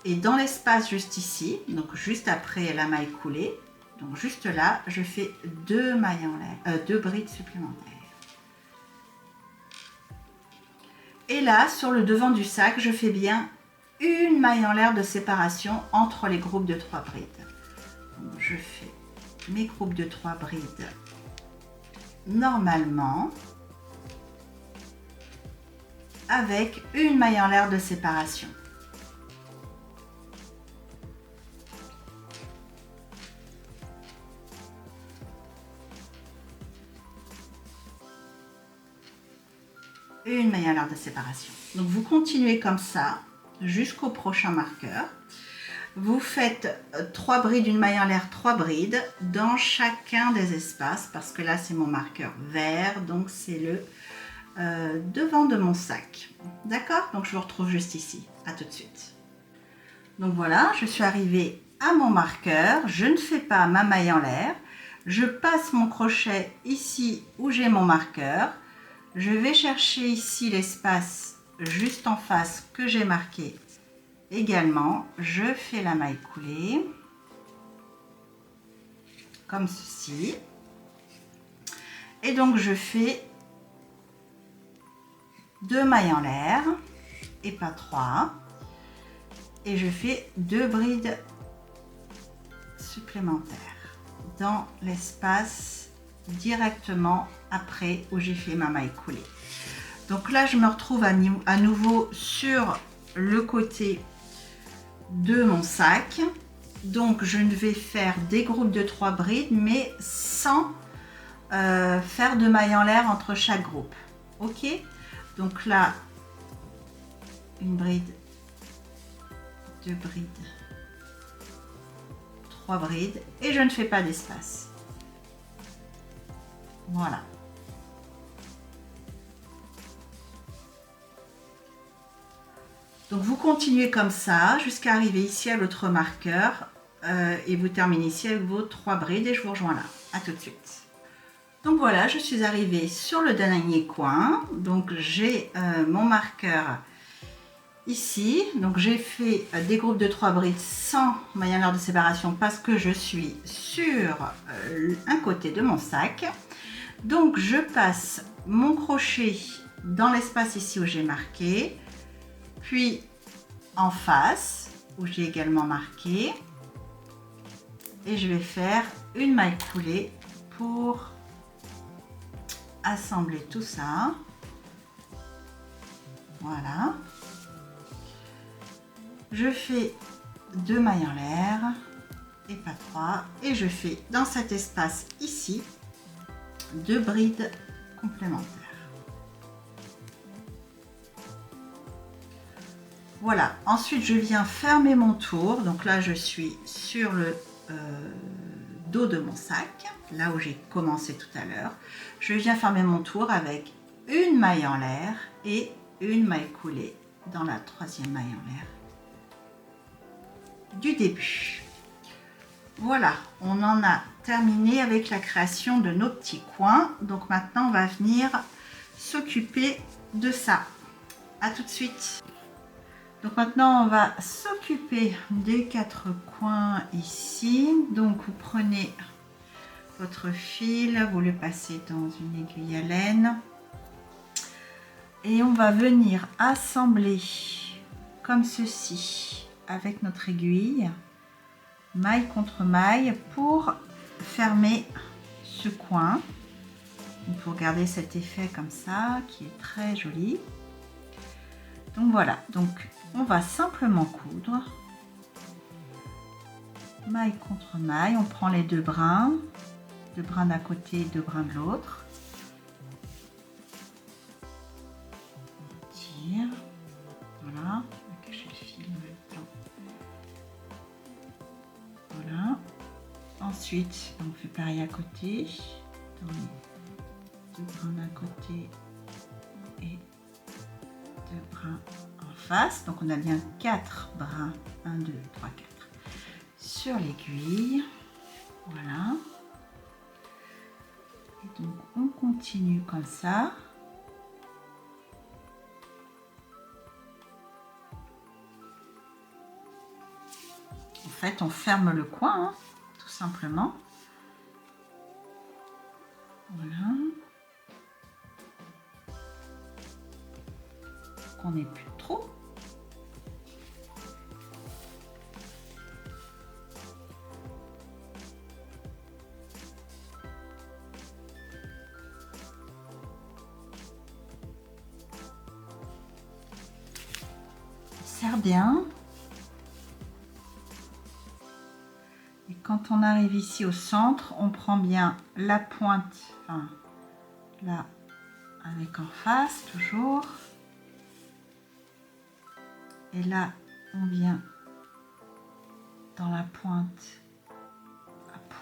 Et dans l'espace juste ici, donc juste après la maille coulée, donc juste là, je fais 2 mailles en l'air, 2 brides supplémentaires. Et là, sur le devant du sac, je fais bien une maille en l'air de séparation entre les groupes de 3 brides. Donc, je fais mes groupes de 3 brides normalement avec une maille en l'air de séparation. Une maille en l'air de séparation. Donc vous continuez comme ça jusqu'au prochain marqueur. Vous faites 3 brides, une maille en l'air, 3 brides dans chacun des espaces parce que là c'est mon marqueur vert, donc c'est le devant de mon sac. D'accord? Donc je vous retrouve juste ici. À tout de suite. Donc voilà, je suis arrivée à mon marqueur. Je ne fais pas ma maille en l'air. Je passe mon crochet ici où j'ai mon marqueur. Je vais chercher ici l'espace juste en face que j'ai marqué également. Je fais la maille coulée comme ceci. Et donc je fais 2 mailles en l'air et pas 3. Et je fais 2 brides supplémentaires dans l'espace directement après où j'ai fait ma maille coulée. Donc là, je me retrouve à nouveau sur le côté de mon sac. Donc, je vais faire des groupes de 3 brides, mais sans faire de maille en l'air entre chaque groupe. Ok? Donc là, une bride, 2 brides, 3 brides, et je ne fais pas d'espace. Voilà. Donc vous continuez comme ça jusqu'à arriver ici à l'autre marqueur et vous terminez ici avec vos 3 brides et je vous rejoins là. À tout de suite. Donc voilà, je suis arrivée sur le dernier coin. Donc j'ai mon marqueur ici. Donc j'ai fait des groupes de 3 brides sans mailles large de séparation parce que je suis sur un côté de mon sac. Donc je passe mon crochet dans l'espace ici où j'ai marqué, puis en face où j'ai également marqué, et je vais faire une maille coulée pour assembler tout ça. Voilà, je fais 2 mailles en l'air et pas 3, et je fais dans cet espace ici 2 brides complémentaires. Voilà, ensuite je viens fermer mon tour. Donc là je suis sur le dos de mon sac, là où j'ai commencé tout à l'heure. Je viens fermer mon tour avec une maille en l'air et une maille coulée dans la 3e maille en l'air du début. Voilà, on en a terminé avec la création de nos petits coins. Donc maintenant on va venir s'occuper de ça. À tout de suite. Donc maintenant on va s'occuper des 4 coins ici. Donc vous prenez votre fil, vous le passez dans une aiguille à laine et on va venir assembler comme ceci avec notre aiguille, maille contre maille, pour fermer ce coin. Il faut garder cet effet comme ça qui est très joli. Donc voilà, donc on va simplement coudre maille contre maille. On prend les 2 brins d'un côté et 2 brins de l'autre. On tire, voilà, on va cacher le fil en même temps. Voilà. Ensuite, on fait pareil à côté, dans les 2 brins d'un côté et 2 brins en face. Donc on a bien 4 brins, 1, 2, 3, 4 sur l'aiguille. Voilà. Et donc on continue comme ça. En fait, on ferme le coin, hein, tout simplement. Voilà. Qu'on n'ait plus trop. Serre bien. Et quand on arrive ici au centre, on prend bien la pointe, enfin là avec en face toujours. Et là, on vient dans la pointe,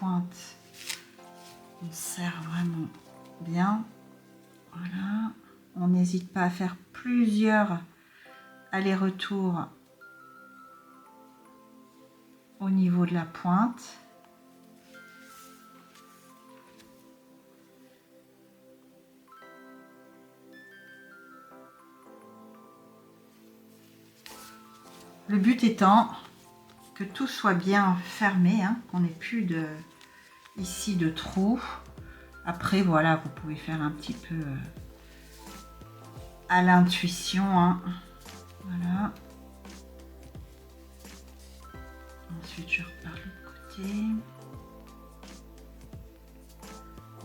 on serre vraiment bien. Voilà, on n'hésite pas à faire plusieurs allers-retours au niveau de la pointe. Le but étant que tout soit bien fermé, hein, qu'on n'ait plus ici de trous. Après, voilà, vous pouvez faire un petit peu à l'intuition, hein. Voilà. Ensuite, je repars de l'autre côté.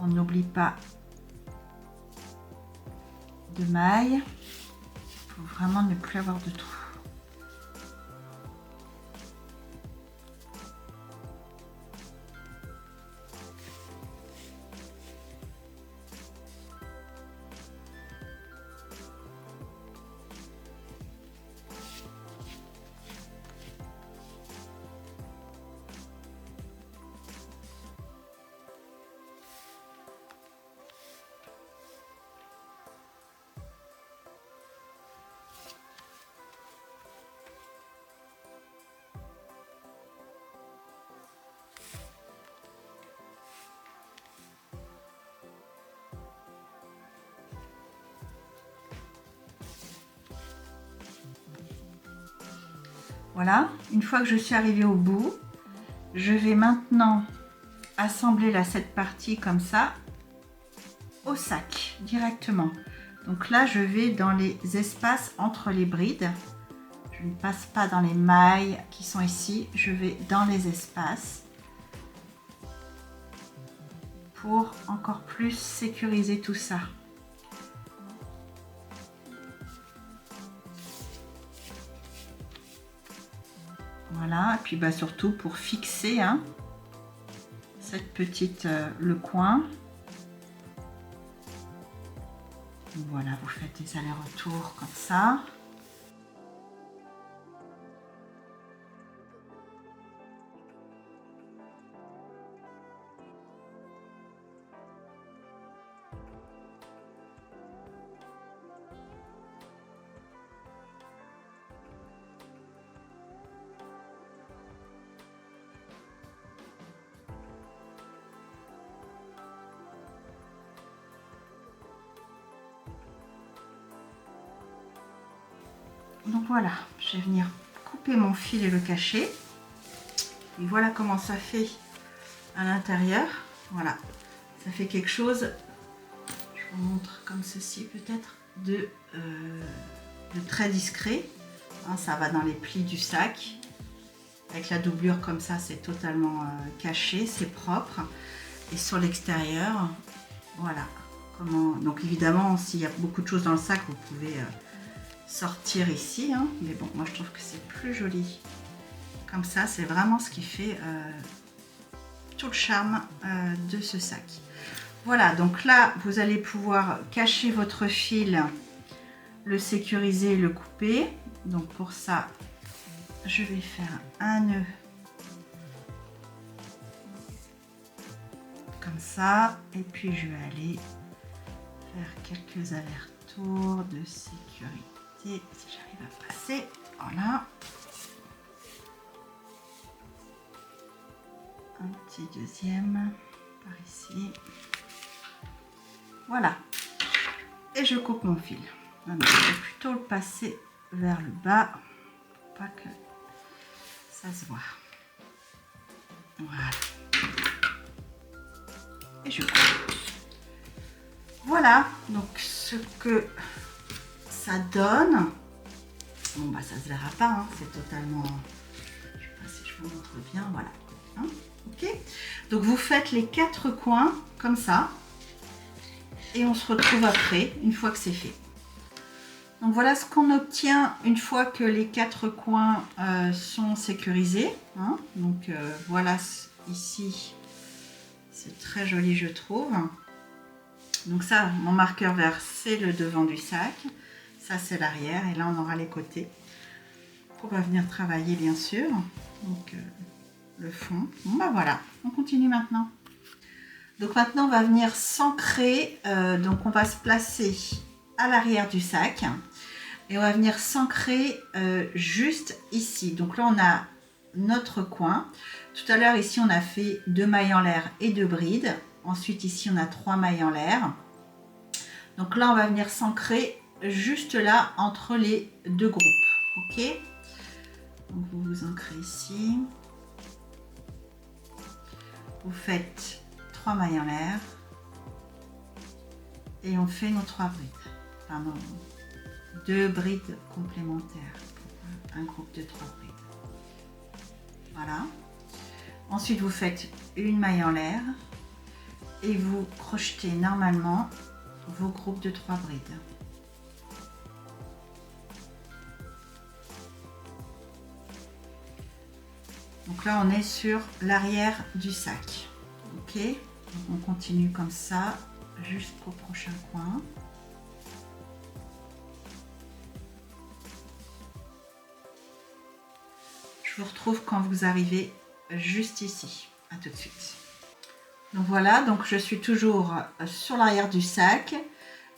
On n'oublie pas de mailles. Il faut vraiment ne plus avoir de trous. Voilà, une fois que je suis arrivée au bout, je vais maintenant assembler cette partie comme ça au sac directement. Donc là, je vais dans les espaces entre les brides. Je ne passe pas dans les mailles qui sont ici, je vais dans les espaces pour encore plus sécuriser tout ça. Voilà, et puis bah, surtout pour fixer cette petite, le coin. Voilà, vous faites des allers-retours comme ça. Donc voilà, je vais venir couper mon fil et le cacher. Et voilà comment ça fait à l'intérieur. Voilà, ça fait quelque chose, je vous montre comme ceci peut-être, de très discret. Ça va dans les plis du sac. Avec la doublure comme ça, c'est totalement caché, c'est propre. Et sur l'extérieur, voilà. Comment... Donc évidemment, s'il y a beaucoup de choses dans le sac, vous pouvez sortir ici. Mais bon, moi je trouve que c'est plus joli. Comme ça, c'est vraiment ce qui fait tout le charme de ce sac. Voilà, donc là, vous allez pouvoir cacher votre fil, le sécuriser, le couper. Donc pour ça, je vais faire un nœud comme ça. Et puis, je vais aller faire quelques allers-retours de sécurité. Si j'arrive à passer, voilà. Un petit deuxième par ici. Voilà. Et je coupe mon fil. Je vais plutôt le passer vers le bas pour pas que ça se voit. Voilà. Et je coupe. Voilà donc ce que ça donne. Bon bah ça se verra pas, c'est totalement... Je sais pas si je vous montre bien, voilà. Ok, donc vous faites les 4 coins comme ça et on se retrouve après une fois que c'est fait. Donc voilà ce qu'on obtient une fois que les 4 coins sont sécurisés. Donc voilà ici, c'est très joli je trouve. Donc ça, mon marqueur vert, c'est le devant du sac. Ça, c'est l'arrière. Et là, on aura les côtés. On va venir travailler, bien sûr. Donc, le fond. Bon, bah voilà. On continue maintenant. Donc, maintenant, on va venir s'ancrer. Donc, on va se placer à l'arrière du sac. Et on va venir s'ancrer juste ici. Donc là, on a notre coin. Tout à l'heure, ici, on a fait 2 mailles en l'air et 2 brides. Ensuite, ici, on a 3 mailles en l'air. Donc là, on va venir s'ancrer juste là, entre les 2 groupes. Ok? Donc, vous vous ancrez ici. Vous faites 3 mailles en l'air. Et on fait nos 3 brides. Pardon, 2 brides complémentaires. Pour un groupe de 3 brides. Voilà. Ensuite, vous faites une maille en l'air. Et vous crochetez normalement vos groupes de 3 brides. Donc là, on est sur l'arrière du sac. Ok, donc on continue comme ça jusqu'au prochain coin. Je vous retrouve quand vous arrivez juste ici. À tout de suite. Donc voilà, donc je suis toujours sur l'arrière du sac.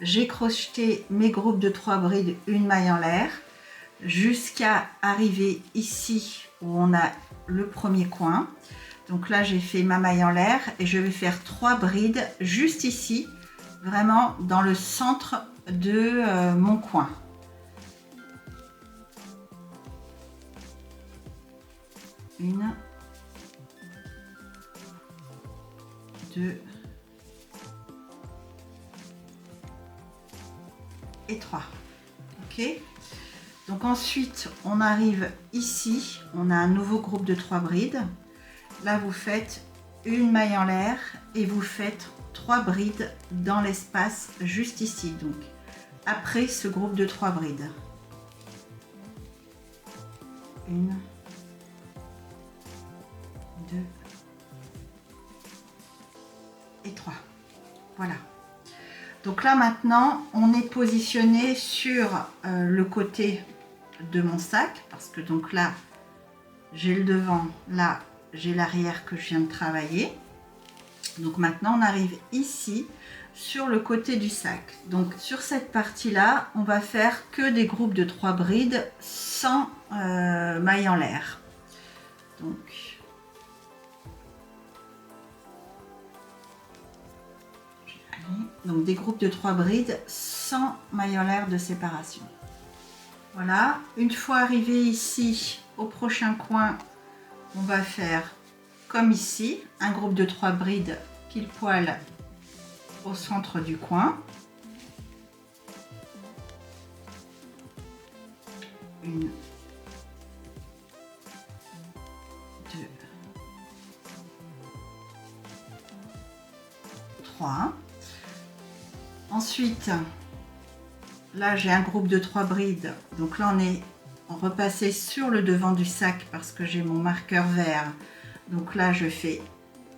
J'ai crocheté mes groupes de 3 brides, une maille en l'air, jusqu'à arriver ici où on a le premier coin. Donc là, j'ai fait ma maille en l'air et je vais faire 3 brides juste ici, vraiment dans le centre de mon coin. 1, 2 et 3. Ok, donc ensuite on arrive ici, on a un nouveau groupe de 3 brides. Là vous faites une maille en l'air et vous faites 3 brides dans l'espace juste ici, donc après ce groupe de 3 brides. 1, 2 et 3. Voilà. Donc là maintenant, on est positionné sur le côté de mon sac, parce que donc là, j'ai le devant, là, j'ai l'arrière que je viens de travailler. Donc maintenant, on arrive ici, sur le côté du sac. Donc sur cette partie-là, on va faire que des groupes de 3 brides sans maille en l'air. Donc des groupes de 3 brides sans maille en l'air de séparation. Voilà, une fois arrivé ici au prochain coin, on va faire comme ici, un groupe de 3 brides pile poil au centre du coin. 1, 2, 3. Ensuite, là j'ai un groupe de 3 brides, donc là on repassait sur le devant du sac parce que j'ai mon marqueur vert. Donc là je fais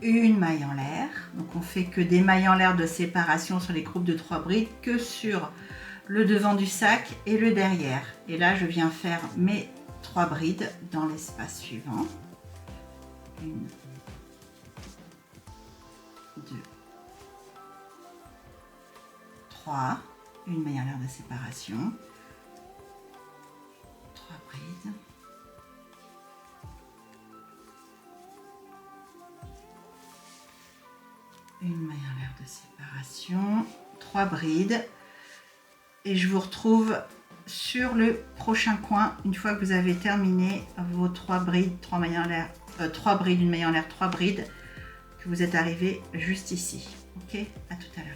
une maille en l'air, donc on fait que des mailles en l'air de séparation sur les groupes de 3 brides que sur le devant du sac et le derrière. Et là je viens faire mes 3 brides dans l'espace suivant. 1, 2, 3, une maille en l'air de séparation, 3 brides, une maille en l'air de séparation, 3 brides, et je vous retrouve sur le prochain coin une fois que vous avez terminé vos 3 brides, 3 mailles en l'air, 3 brides, une maille en l'air, 3 brides, que vous êtes arrivé juste ici. Ok, à tout à l'heure.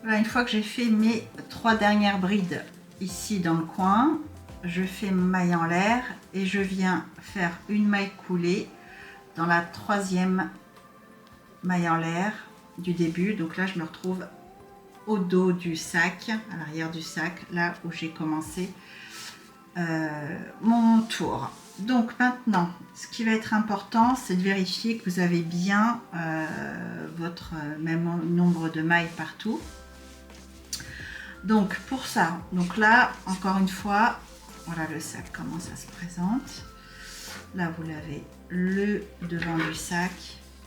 Voilà, une fois que j'ai fait mes 3 dernières brides ici dans le coin, je fais maille en l'air et je viens faire une maille coulée dans la 3e maille en l'air du début. Donc là, je me retrouve au dos du sac, à l'arrière du sac, là où j'ai commencé mon tour. Donc maintenant, ce qui va être important, c'est de vérifier que vous avez bien votre même nombre de mailles partout. Donc pour ça, donc là, encore une fois, voilà le sac, comment ça se présente. Là, vous l'avez le devant du sac,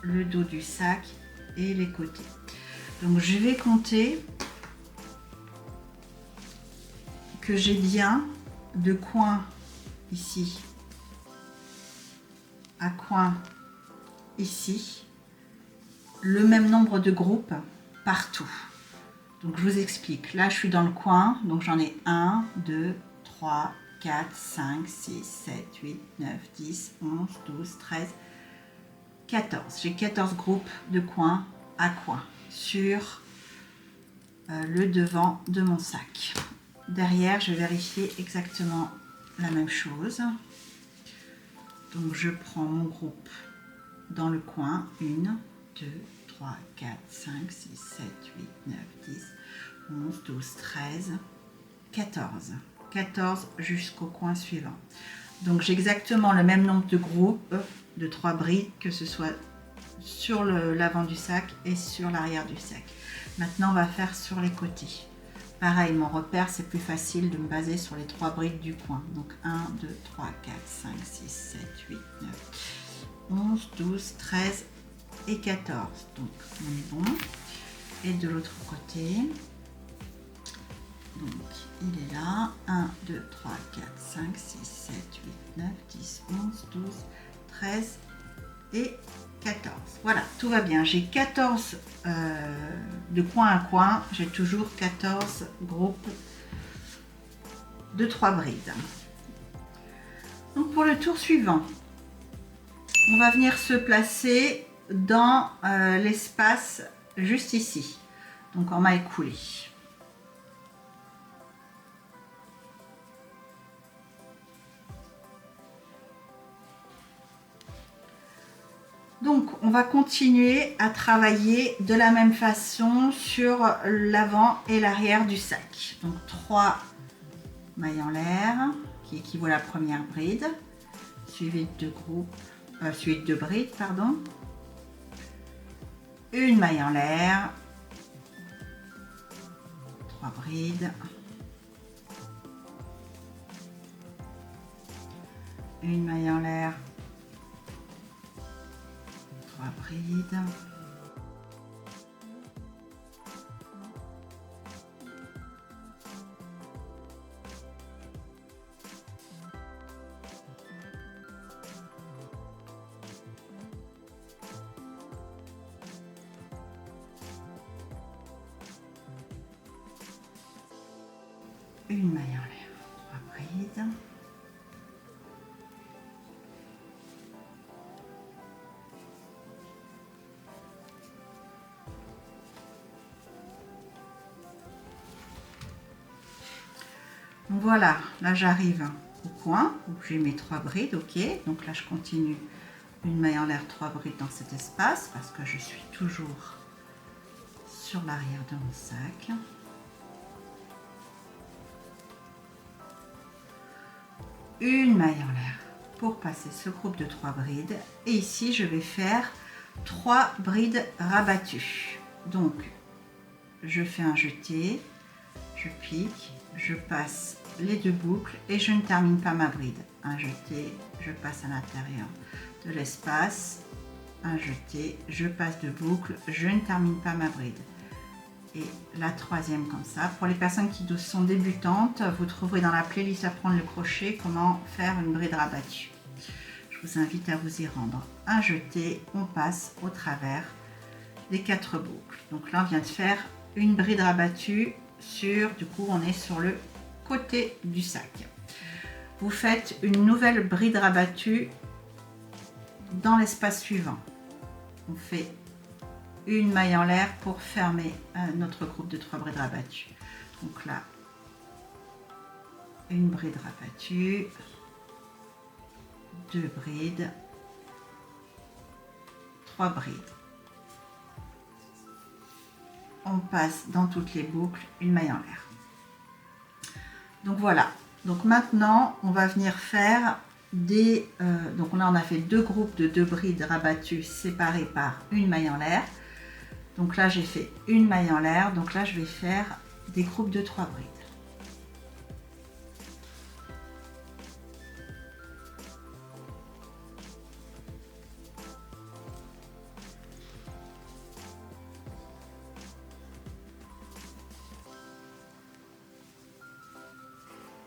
le dos du sac et les côtés. Donc je vais compter que j'ai bien de coin ici à coin ici le même nombre de groupes partout. Donc je vous explique, là je suis dans le coin, donc j'en ai 1, 2, 3, 4, 5, 6, 7, 8, 9, 10, 11, 12, 13, 14. J'ai 14 groupes de coin à coin sur le devant de mon sac. Derrière, je vais vérifier exactement la même chose. Donc je prends mon groupe dans le coin, 1, 2, 3, 4, 5, 6, 7, 8, 9, 10, 11, 12, 13, 14. 14 jusqu'au coin suivant. Donc j'ai exactement le même nombre de groupes de 3 brides, que ce soit sur l'avant du sac et sur l'arrière du sac. Maintenant on va faire sur les côtés. Pareil, mon repère, c'est plus facile de me baser sur les 3 brides du coin. Donc 1, 2, 3, 4, 5, 6, 7, 8, 9, 11, 12, 13 et 14. Donc on est bon. Et de l'autre côté, donc il est là. 1, 2, 3, 4, 5, 6, 7, 8, 9, 10, 11, 12, 13 et 14. Voilà, tout va bien. J'ai 14 de coin à coin. J'ai toujours 14 groupes de 3 brides. Donc pour le tour suivant, on va venir se placer dans l'espace juste ici. Donc en maille coulée. Donc, on va continuer à travailler de la même façon sur l'avant et l'arrière du sac. Donc, 3 mailles en l'air, qui équivaut à la première bride, suivi de 2 brides, pardon. Une maille en l'air, 3 brides, une maille en l'air, 3 brides, une maille en l'air, 3 brides, donc voilà, là j'arrive au coin où j'ai mes 3 brides, ok, donc là je continue une maille en l'air, 3 brides dans cet espace parce que je suis toujours sur l'arrière de mon sac. Une maille en l'air pour passer ce groupe de 3 brides et ici je vais faire 3 brides rabattues. Donc je fais un jeté, je pique, je passe les 2 boucles et je ne termine pas ma bride. Un jeté, je passe à l'intérieur de l'espace, un jeté, je passe 2 boucles, je ne termine pas ma bride. Et la 3e comme ça. Pour les personnes qui sont débutantes, vous trouverez dans la playlist Apprendre le crochet comment faire une bride rabattue. Je vous invite à vous y rendre. Un jeté, on passe au travers des 4 boucles. Donc là on vient de faire une bride rabattue sur, du coup on est sur le côté du sac. Vous faites une nouvelle bride rabattue dans l'espace suivant. On fait une maille en l'air pour fermer notre groupe de 3 brides rabattues. Donc là, une bride rabattue, 2 brides, 3 brides. On passe dans toutes les boucles une maille en l'air. Donc voilà. Donc maintenant, on va venir faire des... donc là, on a fait 2 groupes de 2 brides rabattues séparées par une maille en l'air. Donc là, j'ai fait une maille en l'air. Donc là, je vais faire des groupes de 3 brides.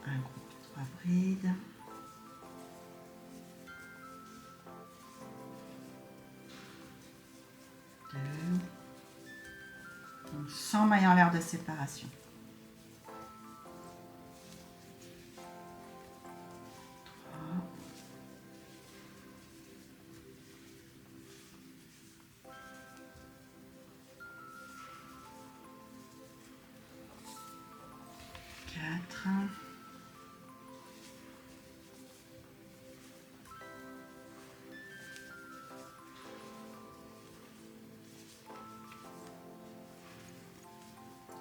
Un groupe de 3 brides. Donc, sans maille en l'air de séparation. 4.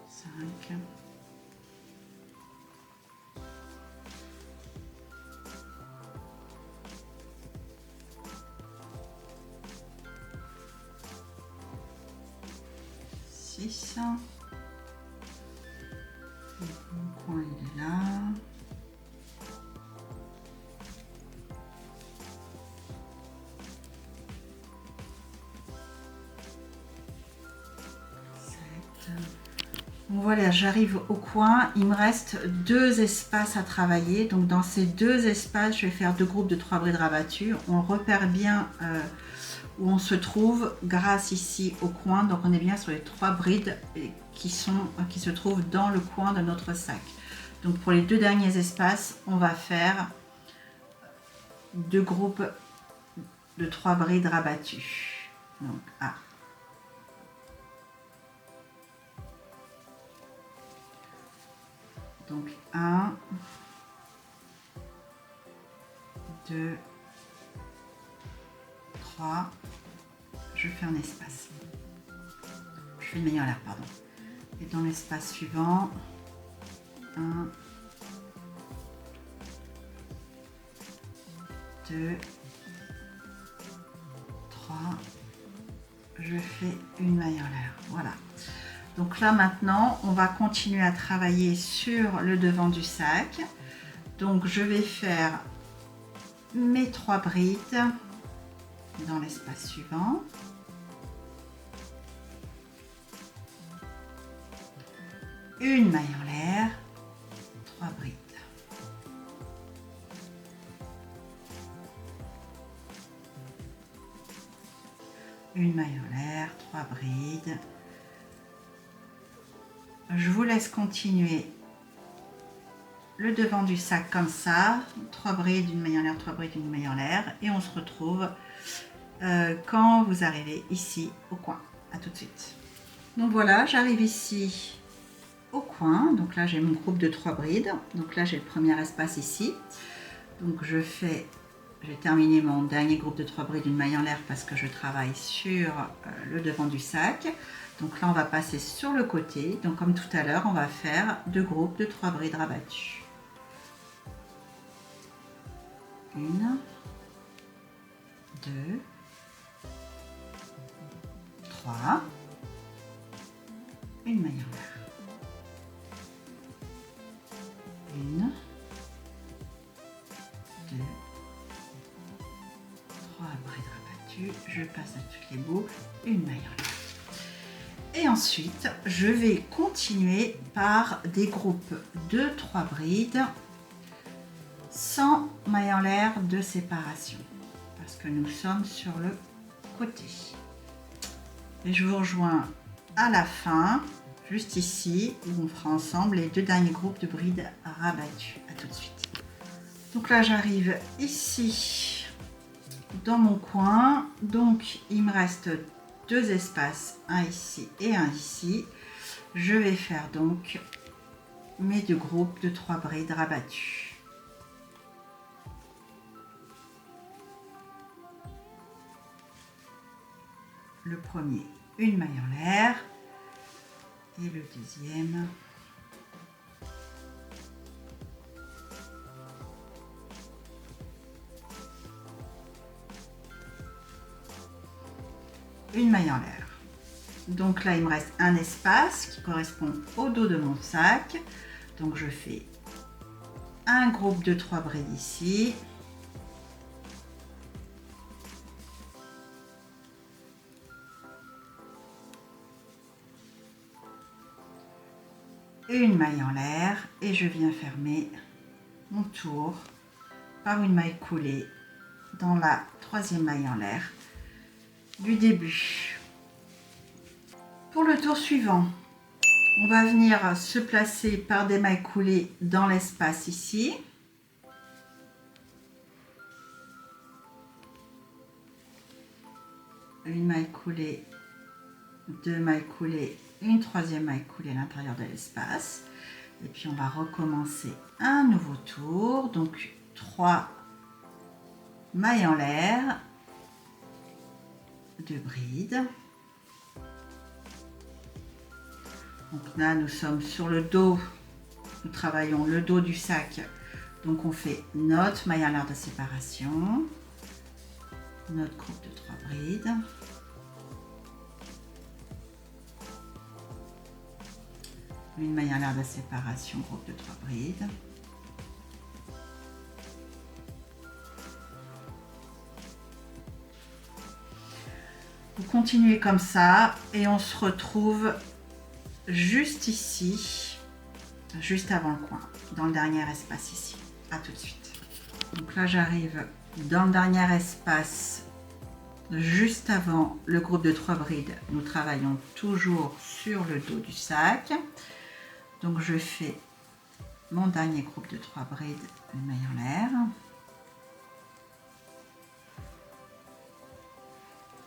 5. 6. Le coin il est là. 7. Donc voilà, j'arrive au coin, il me reste 2 espaces à travailler. Donc dans ces 2 espaces, je vais faire 2 groupes de 3 brides rabattues. On repère bien où on se trouve grâce ici au coin. Donc on est bien sur les 3 brides qui se trouvent dans le coin de notre sac. Donc pour les 2 derniers espaces, on va faire 2 groupes de 3 brides rabattues. Donc Donc 1, 2, 3, je fais un espace. Je fais une maille en l'air, pardon. Et dans l'espace suivant, 1, 2, 3, je fais une maille en l'air. Voilà. Donc là maintenant, on va continuer à travailler sur le devant du sac. Donc je vais faire mes 3 brides dans l'espace suivant. Une maille en l'air, 3 brides. Une maille en l'air, 3 brides. Je vous laisse continuer le devant du sac comme ça, 3 brides, une maille en l'air, 3 brides, une maille en l'air, et on se retrouve quand vous arrivez ici au coin. À tout de suite. Donc voilà, j'arrive ici au coin, donc là j'ai mon groupe de 3 brides, donc là j'ai le premier espace ici, donc j'ai terminé mon dernier groupe de 3 brides, une maille en l'air parce que je travaille sur le devant du sac. Donc là on va passer sur le côté, donc comme tout à l'heure on va faire 2 groupes de 3 brides rabattues. 1, 2, 3, une maille en l'air. 1, 2, 3 brides rabattues, je passe à toutes les boucles, une maille en l'air. Et ensuite, je vais continuer par des groupes de 3 brides sans maille en l'air de séparation parce que nous sommes sur le côté. Et je vous rejoins à la fin, juste ici, où on fera ensemble les 2 derniers groupes de brides rabattues. À tout de suite. Donc là, j'arrive ici dans mon coin. Donc, il me reste 2 espaces, un ici et un ici. Je vais faire donc mes 2 groupes de 3 brides rabattues. Le premier, une maille en l'air, et le deuxième, une maille en l'air. Donc là, il me reste un espace qui correspond au dos de mon sac. Donc je fais un groupe de 3 brides ici. Une maille en l'air et je viens fermer mon tour par une maille coulée dans la 3e maille en l'air du début. Pour le tour suivant, on va venir se placer par des mailles coulées dans l'espace ici. Une maille coulée, 2 mailles coulées, une 3e maille coulée à l'intérieur de l'espace. Et puis on va recommencer un nouveau tour. Donc 3 mailles en l'air, 2 brides. Donc là, nous sommes sur le dos, nous travaillons le dos du sac. Donc on fait notre maille en l'air de séparation, notre groupe de 3 brides. Une maille en l'air de séparation, groupe de 3 brides. Vous continuez comme ça et on se retrouve juste ici, juste avant le coin, dans le dernier espace ici. À tout de suite. Donc là, j'arrive dans le dernier espace, juste avant le groupe de 3 brides. Nous travaillons toujours sur le dos du sac. Donc je fais mon dernier groupe de 3 brides, une maille en l'air.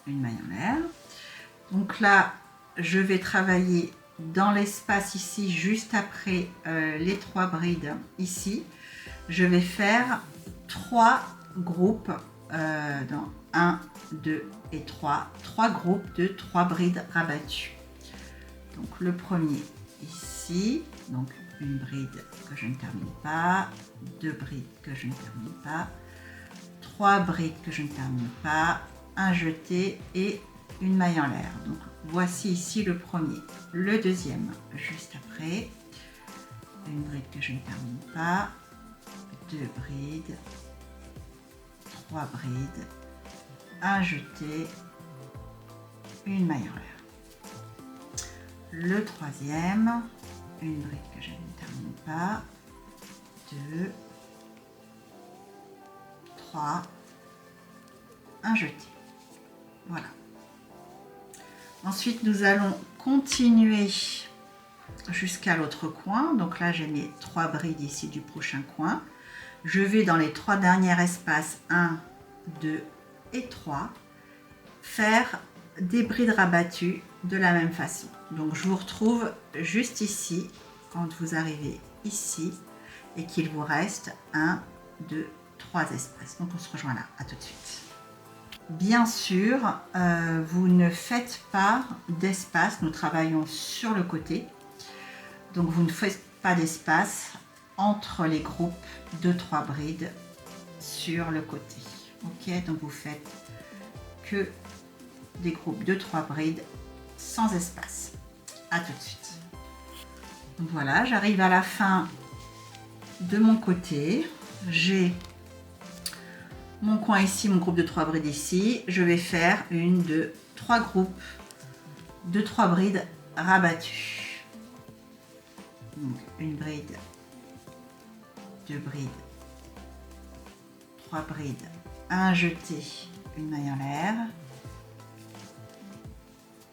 Une maille en l'air. Donc là, je vais travailler dans l'espace ici, juste après les 3 brides ici. Je vais faire 3 groupes dans 1, 2 et 3. 3 groupes de 3 brides rabattues. Donc le premier ici, donc une bride que je ne termine pas, 2 brides que je ne termine pas, 3 brides que je ne termine pas, un jeté et une maille en l'air. Donc voici ici le premier. Le deuxième juste après, une bride que je ne termine pas, 2 brides, 3 brides, un jeté, une maille en l'air. Le troisième, une bride que je ne termine pas, 2, 3, un jeté. Voilà. Ensuite, nous allons continuer jusqu'à l'autre coin. Donc là, j'ai mes 3 brides ici du prochain coin. Je vais dans les 3 derniers espaces, 1, 2 et 3, faire des brides rabattues de la même façon. Donc je vous retrouve juste ici, quand vous arrivez ici, et qu'il vous reste 1, 2, 3 espaces. Donc on se rejoint là, à tout de suite. Bien sûr, vous ne faites pas d'espace, nous travaillons sur le côté. Donc vous ne faites pas d'espace entre les groupes de 3 brides sur le côté. Ok, donc vous faites que des groupes de 3 brides sans espace. À tout de suite. Donc voilà, j'arrive à la fin de mon côté. J'ai mon coin ici, mon groupe de 3 brides ici. Je vais faire 1, 2, 3 groupes de 3 brides rabattues. Donc une bride, 2 brides, 3 brides, un jeté, une maille en l'air,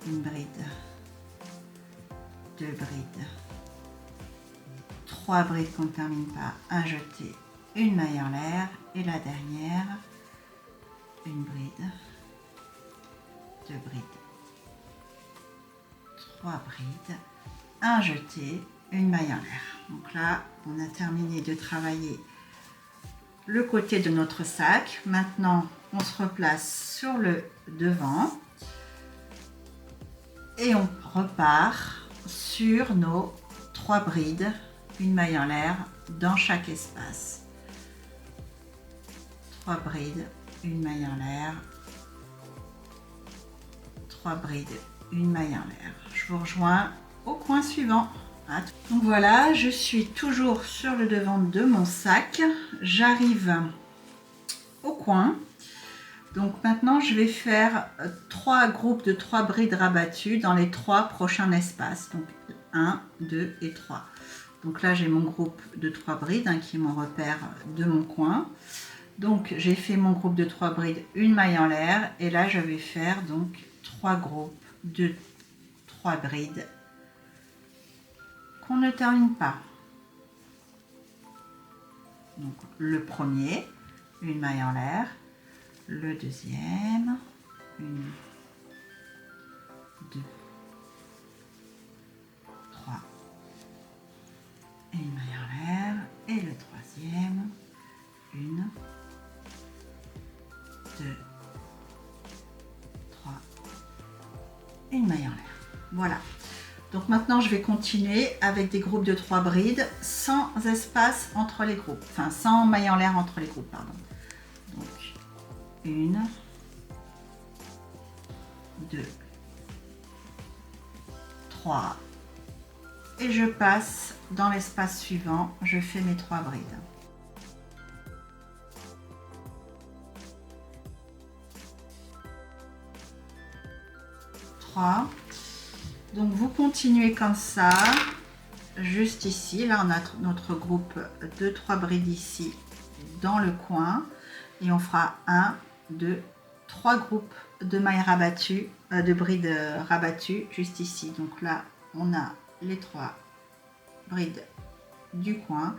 une bride, 2 brides, 3 brides qu'on ne termine pas, un jeté, une maille en l'air et la dernière, une bride, 2 brides, 3 brides, un jeté, une maille en l'air. Donc là, on a terminé de travailler le côté de notre sac. Maintenant, on se replace sur le devant et on repart sur nos 3 brides, une maille en l'air dans chaque espace. 3 brides, une maille en l'air, 3 brides, une maille en l'air. Je vous rejoins au coin suivant. Donc voilà, je suis toujours sur le devant de mon sac. J'arrive au coin. Donc maintenant, je vais faire 3 groupes de 3 brides rabattues dans les 3 prochains espaces. Donc 1, 2 et 3. Donc là, j'ai mon groupe de 3 brides qui est mon repère de mon coin. Donc j'ai fait mon groupe de 3 brides, une maille en l'air. Et là, je vais faire donc 3 groupes de 3 brides qu'on ne termine pas. Donc le premier, une maille en l'air. Le deuxième, 1, 2, 3, et une maille en l'air. Et le troisième, 1, 2, 3, une maille en l'air. Voilà. Donc maintenant, je vais continuer avec des groupes de 3 brides sans espace entre les groupes. Enfin, sans maille en l'air entre les groupes, pardon. Donc, 1, 2, 3. Et je passe dans l'espace suivant. Je fais mes 3 brides. 3. Donc vous continuez comme ça, juste ici. Là, on a notre groupe de 3 brides ici dans le coin. Et on fera 1, 2, 3 groupes de mailles rabattues, de brides rabattues juste ici. Donc là, on a les 3 brides du coin.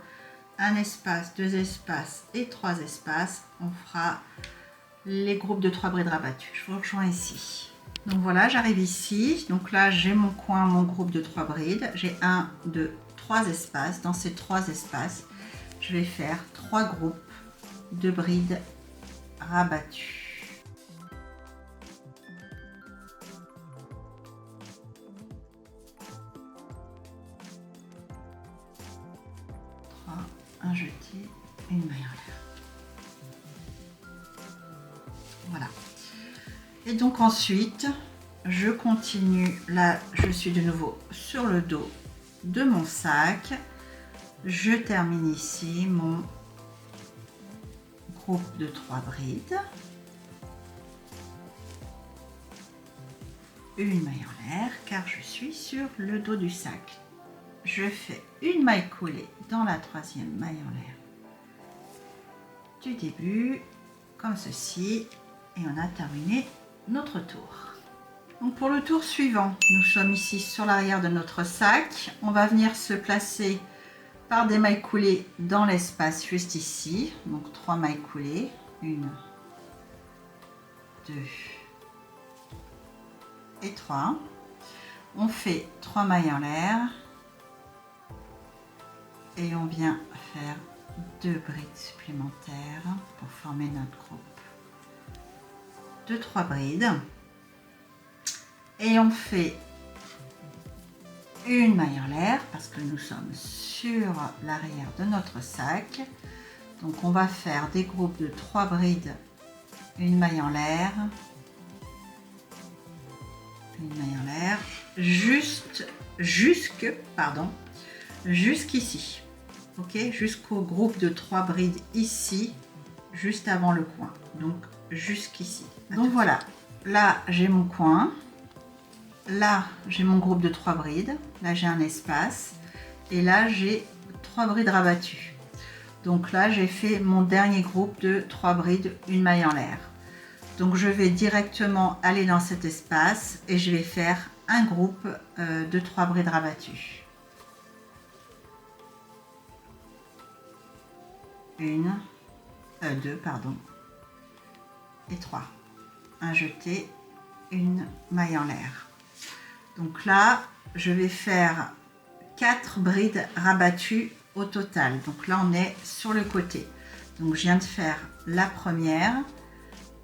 Un espace, 2 espaces et 3 espaces. On fera les groupes de 3 brides rabattues. Je vous rejoins ici. Donc voilà, j'arrive ici. Donc là, j'ai mon coin, mon groupe de 3 brides. J'ai 1, 2, 3 espaces. Dans ces 3 espaces, je vais faire 3 groupes de brides rabattues. Un jeté et une maille en l'air. Voilà. Et donc ensuite, je continue. Là, je suis de nouveau sur le dos de mon sac. Je termine ici mon groupe de 3 brides. Une maille en l'air car je suis sur le dos du sac. Je fais une maille coulée dans la 3e maille en l'air du début, comme ceci, et on a terminé notre tour. Donc pour le tour suivant, nous sommes ici sur l'arrière de notre sac. On va venir se placer par des mailles coulées dans l'espace juste ici. Donc 3 mailles coulées, 1, 2 et 3. On fait 3 mailles en l'air et on vient faire 2 brides supplémentaires pour former notre groupe de 3 brides. Et on fait une maille en l'air parce que nous sommes sur l'arrière de notre sac. Donc on va faire des groupes de 3 brides, une maille en l'air, une maille en l'air, jusqu'ici. Ok, jusqu'au groupe de 3 brides ici, juste avant le coin. Donc jusqu'ici. Donc voilà, là j'ai mon coin. Là, j'ai mon groupe de 3 brides. Là, j'ai un espace. Et là, j'ai 3 brides rabattues. Donc là, j'ai fait mon dernier groupe de 3 brides, une maille en l'air. Donc, je vais directement aller dans cet espace et je vais faire un groupe de 3 brides rabattues. 2 et 3. Un jeté, une maille en l'air. Donc là, je vais faire 4 brides rabattues au total. Donc là, on est sur le côté. Donc je viens de faire la première.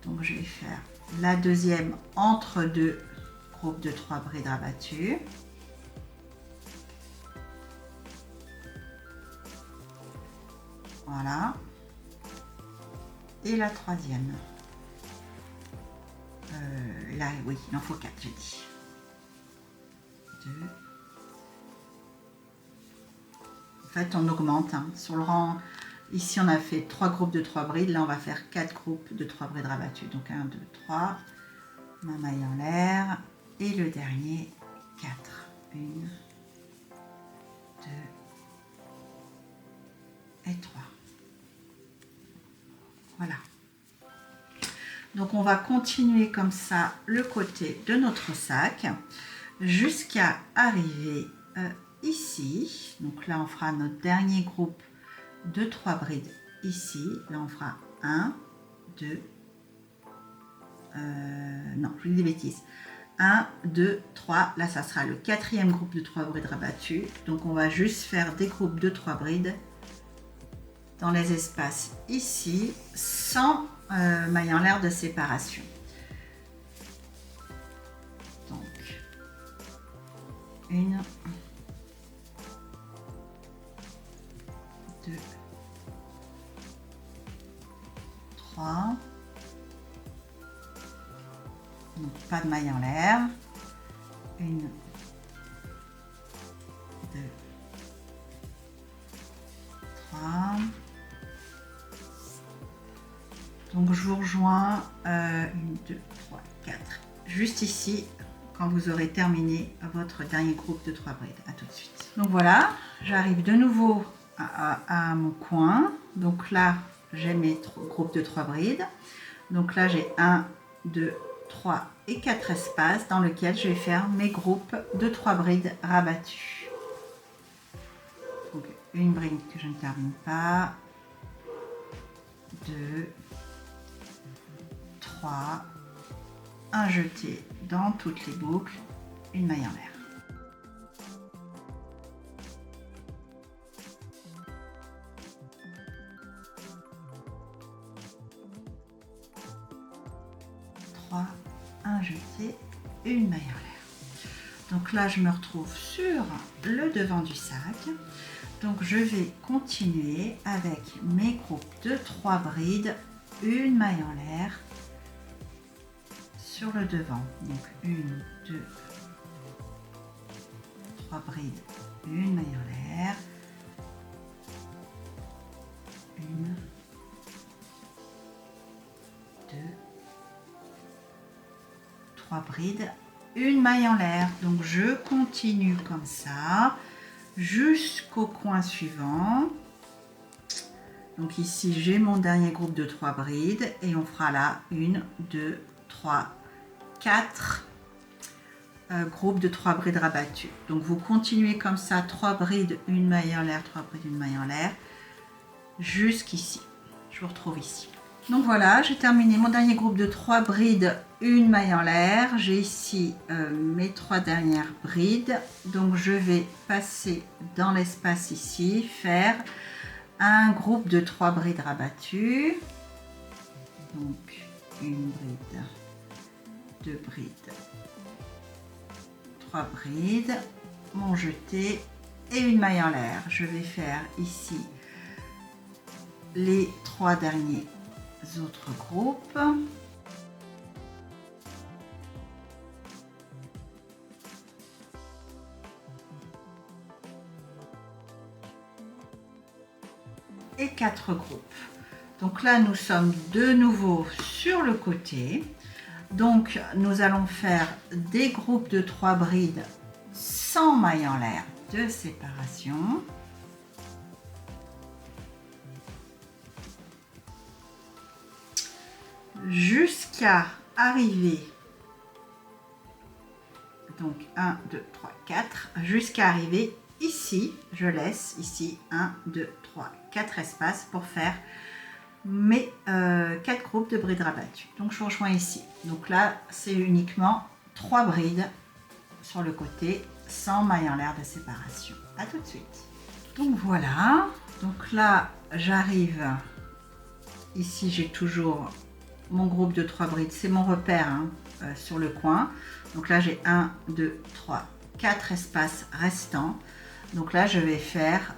Donc je vais faire la deuxième entre deux groupes de 3 brides rabattues. Voilà. Et la troisième. Là, oui, il en faut 4, j'ai dit. 2. En fait, on augmente. Hein. Sur le rang, ici, on a fait 3 groupes de 3 brides. Là, on va faire 4 groupes de 3 brides rabattues. Donc, 1, 2, 3. Ma maille en l'air. Et le dernier, 4. 1, 2 et 3. Voilà. Donc, on va continuer comme ça le côté de notre sac jusqu'à arriver ici. Donc là, on fera notre dernier groupe de 3 brides ici. Là, on fera 1, 2, non, je dis des bêtises. 1, 2, 3. Là, ça sera le 4e groupe de 3 brides rabattues. Donc, on va juste faire des groupes de 3 brides dans les espaces ici, sans maille en l'air de séparation. Donc, 1, 2, 3. Donc, pas de maille en l'air. 1, 2, 3. Donc je vous rejoins 1, 2, 3, 4. Juste ici, quand vous aurez terminé votre dernier groupe de 3 brides. À tout de suite. Donc voilà, j'arrive de nouveau à mon coin. Donc là, j'ai mes groupes de 3 brides. Donc là, j'ai 1, 2, 3 et 4 espaces dans lesquels je vais faire mes groupes de 3 brides rabattues. Donc une bride que je ne termine pas. 2, 3, un jeté dans toutes les boucles, une maille en l'air. Un jeté, une maille en l'air. Donc là, je me retrouve sur le devant du sac. Donc je vais continuer avec mes groupes de 3 brides, une maille en l'air sur le devant. Donc 1, 2, 3 brides, une maille en l'air, 1, 2, 3 brides, une maille en l'air. Donc je continue comme ça jusqu'au coin suivant. Donc ici j'ai mon dernier groupe de 3 brides et on fera là 1, 2, 3, 4 groupes de 3 brides rabattues. Donc vous continuez comme ça, 3 brides, une maille en l'air, 3 brides, une maille en l'air, jusqu'ici. Je vous retrouve ici. Donc voilà, j'ai terminé mon dernier groupe de 3 brides, une maille en l'air. J'ai ici mes 3 dernières brides. Donc je vais passer dans l'espace ici, faire un groupe de 3 brides rabattues. Donc une bride, 2 brides, 3 brides, mon jeté et une maille en l'air. Je vais faire ici les 3 derniers autres groupes. Et 4 groupes. Donc là, nous sommes de nouveau sur le côté. Donc, nous allons faire des groupes de 3 brides sans maille en l'air de séparation. Jusqu'à arriver, donc 1, 2, 3, 4, jusqu'à arriver ici. Je laisse ici 1, 2, 3, 4 espaces pour faire mes 4 groupes de brides rabattues. Donc je vous rejoins ici. Donc là, c'est uniquement 3 brides sur le côté sans maille en l'air de séparation. À tout de suite. Donc voilà, donc là j'arrive, ici j'ai toujours mon groupe de 3 brides, c'est mon repère hein, sur le coin. Donc là j'ai 1, 2, 3, 4 espaces restants. Donc là je vais faire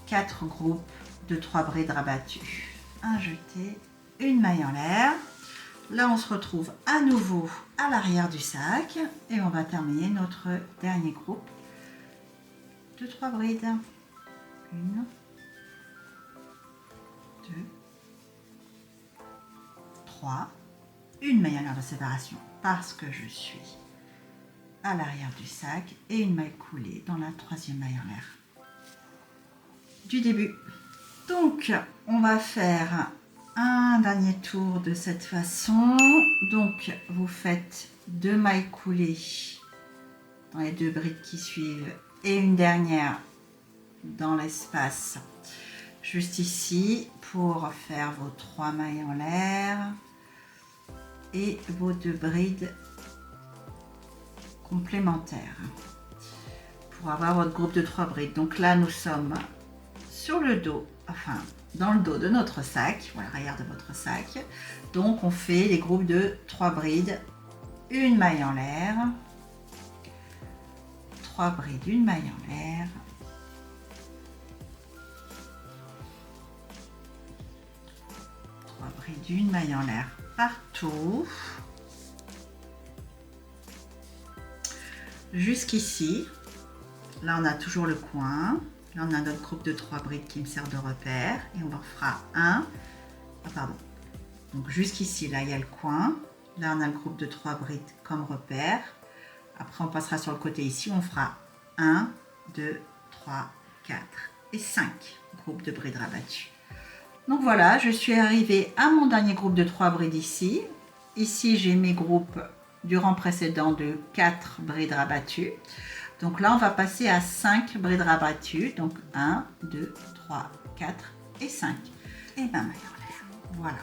4 groupes de 3 brides rabattues. Un jeté, une maille en l'air. Là on se retrouve à nouveau à l'arrière du sac et on va terminer notre dernier groupe de 3 brides. 1, 2, 3, une maille en l'air de séparation parce que je suis à l'arrière du sac et une maille coulée dans la troisième maille en l'air du début. Donc on va faire un dernier tour de cette façon. Donc vous faites 2 mailles coulées dans les 2 brides qui suivent et une dernière dans l'espace juste ici pour faire vos 3 mailles en l'air et vos 2 brides complémentaires pour avoir votre groupe de 3 brides. Donc là nous sommes sur le dos, enfin dans le dos de notre sac, voilà l'arrière de votre sac. Donc on fait les groupes de 3 brides, une maille en l'air, 3 brides, une maille en l'air, 3 brides, une maille en l'air partout jusqu'ici. Là on a toujours le coin, là on a notre groupe de 3 brides qui me sert de repère et on en fera un, donc jusqu'ici là il y a le coin, là on a le groupe de 3 brides comme repère. Après on passera sur le côté ici, on fera 1, 2, 3, 4 et 5 groupes de brides rabattues. Donc voilà, je suis arrivée à mon dernier groupe de 3 brides ici. Ici, j'ai mes groupes du rang précédent de 4 brides rabattues. Donc là, on va passer à 5 brides rabattues. Donc 1, 2, 3, 4 et 5. Et ma maille en l'air. Voilà.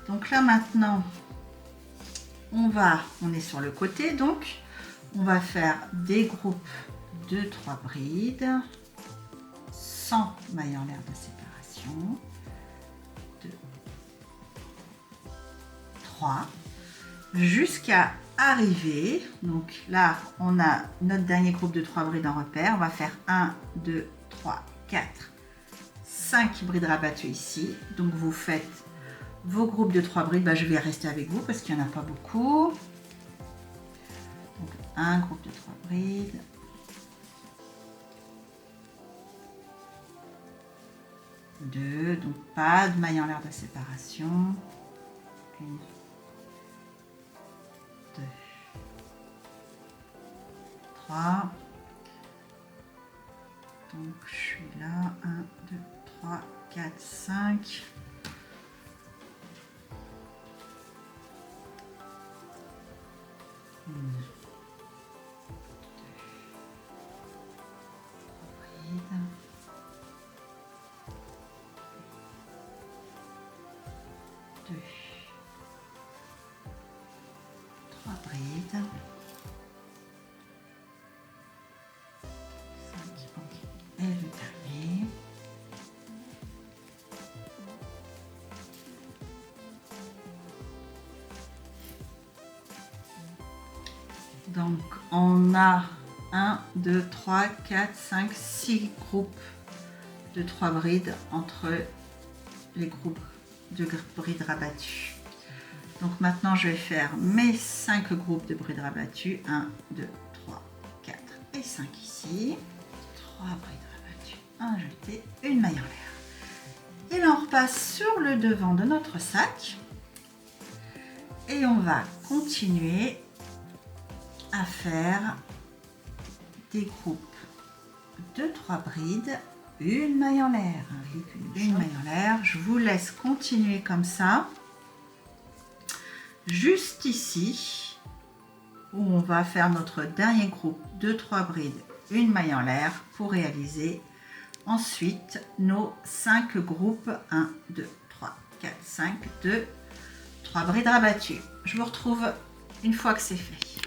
Donc là, maintenant, on est sur le côté. Donc, on va faire des groupes de 3 brides sans maille en l'air de séparation. 2, 3 jusqu'à arriver, donc là on a notre dernier groupe de 3 brides en repère. On va faire 1, 2, 3, 4, 5 brides rabattues ici. Donc vous faites vos groupes de 3 brides, je vais rester avec vous parce qu'il n'y en a pas beaucoup. Donc un groupe de 3 brides, 2, donc pas de maille en l'air de séparation, 1, 2, 3, donc je suis là, 1, 2, 3, 4, 5, 1, 2, 3 brides, 5 et le dernier. Donc on a 1, 2, 3, 4, 5, 6 groupes de 3 brides entre les groupes de brides rabattues. Donc maintenant je vais faire mes 5 groupes de brides rabattues, 1, 2, 3, 4 et 5 ici, 3 brides rabattues, un jeté, une maille en l'air. Et là on repasse sur le devant de notre sac et on va continuer à faire des groupes de 3 brides, une maille en l'air, une maille en l'air. Je vous laisse continuer comme ça. Juste ici, où on va faire notre dernier groupe de 3 brides, une maille en l'air pour réaliser ensuite nos 5 groupes 1, 2, 3, 4, 5, 2, 3 brides rabattues. Je vous retrouve une fois que c'est fait.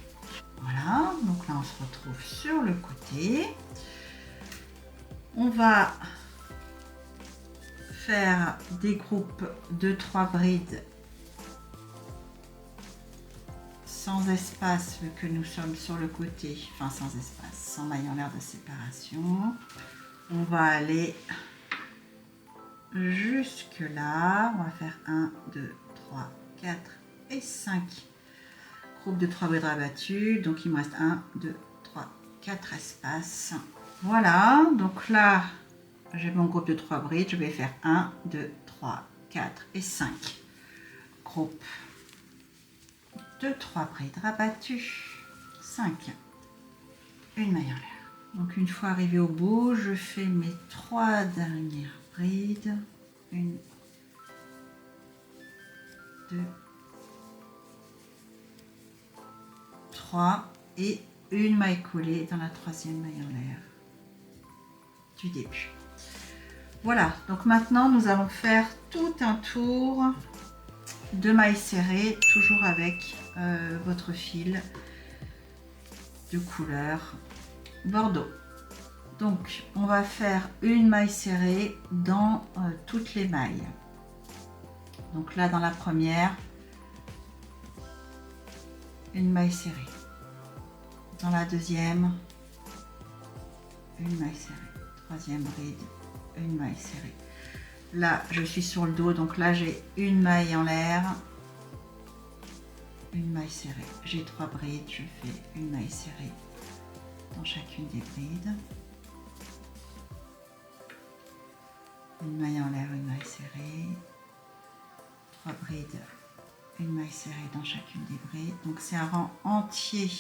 Voilà, donc là on se retrouve sur le côté. On va faire des groupes de 3 brides sans espace vu que nous sommes sur le côté, enfin sans espace, sans maille en l'air de séparation. On va aller jusque là, on va faire 1, 2, 3, 4 et 5 groupes de 3 brides rabattues. Donc il me reste 1, 2, 3, 4 espaces. Voilà, donc là j'ai mon groupe de 3 brides, je vais faire 1, 2, 3, 4 et 5 groupes de 3 brides rabattues, 5, une maille en l'air. Donc une fois arrivé au bout, je fais mes 3 dernières brides, 1, 2, 3 et une maille collée dans la 3e maille en l'air du début. Voilà, donc maintenant nous allons faire tout un tour de mailles serrées, toujours avec votre fil de couleur bordeaux. Donc on va faire une maille serrée dans toutes les mailles. Donc là dans la première, une maille serrée. Dans la deuxième, une maille serrée. Troisième bride, une maille serrée. Là je suis sur le dos, donc là j'ai une maille en l'air, une maille serrée. J'ai 3 brides, je fais une maille serrée dans chacune des brides, une maille en l'air, une maille serrée, 3 brides, une maille serrée dans chacune des brides. Donc c'est un rang entier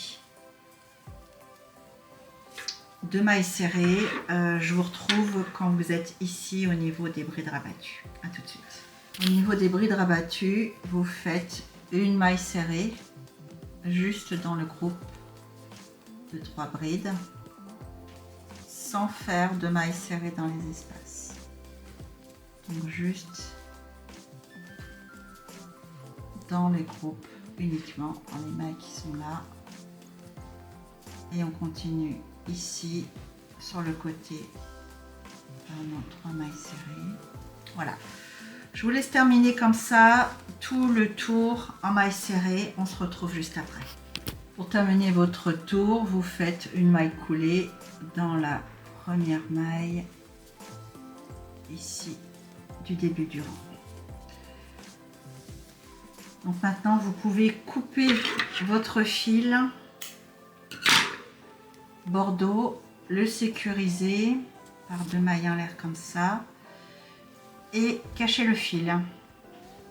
de mailles serrées. Je vous retrouve quand vous êtes ici au niveau des brides rabattues. À tout de suite. Au niveau des brides rabattues, vous faites une maille serrée juste dans le groupe de 3 brides sans faire de maille serrée dans les espaces. Donc juste dans les groupes uniquement, dans les mailles qui sont là. Et on continue ici sur le côté vraiment 3 mailles serrées. Voilà, je vous laisse terminer comme ça tout le tour en mailles serrées. On se retrouve juste après. Pour terminer votre tour, vous faites une maille coulée dans la première maille ici du début du rang. Donc maintenant vous pouvez couper votre fil bordeaux, le sécuriser par 2 mailles en l'air comme ça et cacher le fil.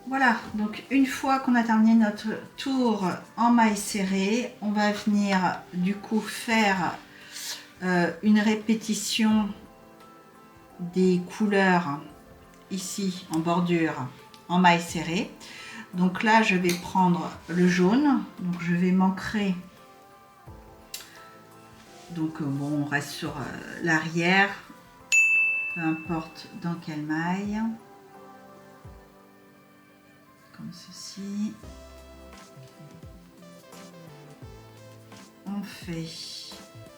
Voilà, donc une fois qu'on a terminé notre tour en mailles serrées, on va venir du coup faire une répétition des couleurs ici en bordure en mailles serrées. Donc là je vais prendre le jaune, donc je vais m'ancrer. Donc bon, on reste sur l'arrière, peu importe dans quelle maille, comme ceci. On fait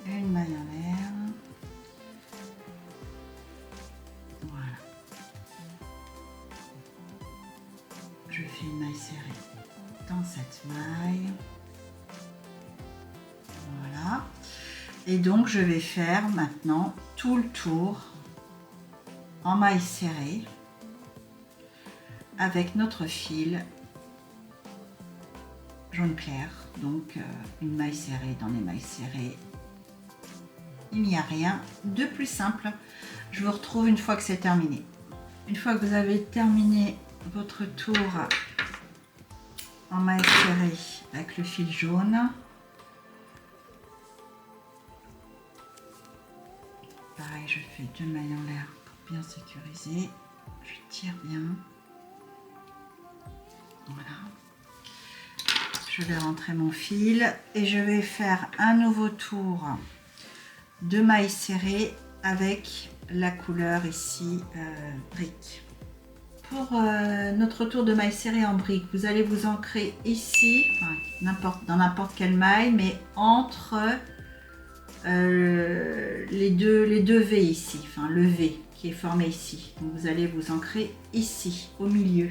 une maille en l'air, voilà. Je fais une maille serrée dans cette maille, voilà. Et donc je vais faire maintenant tout le tour en maille serrée avec notre fil jaune clair. Donc une maille serrée dans les mailles serrées. Il n'y a rien de plus simple. Je vous retrouve une fois que c'est terminé. Une fois que vous avez terminé votre tour en maille serrée avec le fil jaune, pareil, je fais 2 mailles en l'air pour bien sécuriser. Je tire bien. Voilà. Je vais rentrer mon fil et je vais faire un nouveau tour de mailles serrées avec la couleur ici brique pour notre tour de mailles serrées en brique, vous allez vous ancrer ici, enfin, dans n'importe quelle maille, mais entre les deux V ici, enfin le V qui est formé ici. Donc vous allez vous ancrer ici, au milieu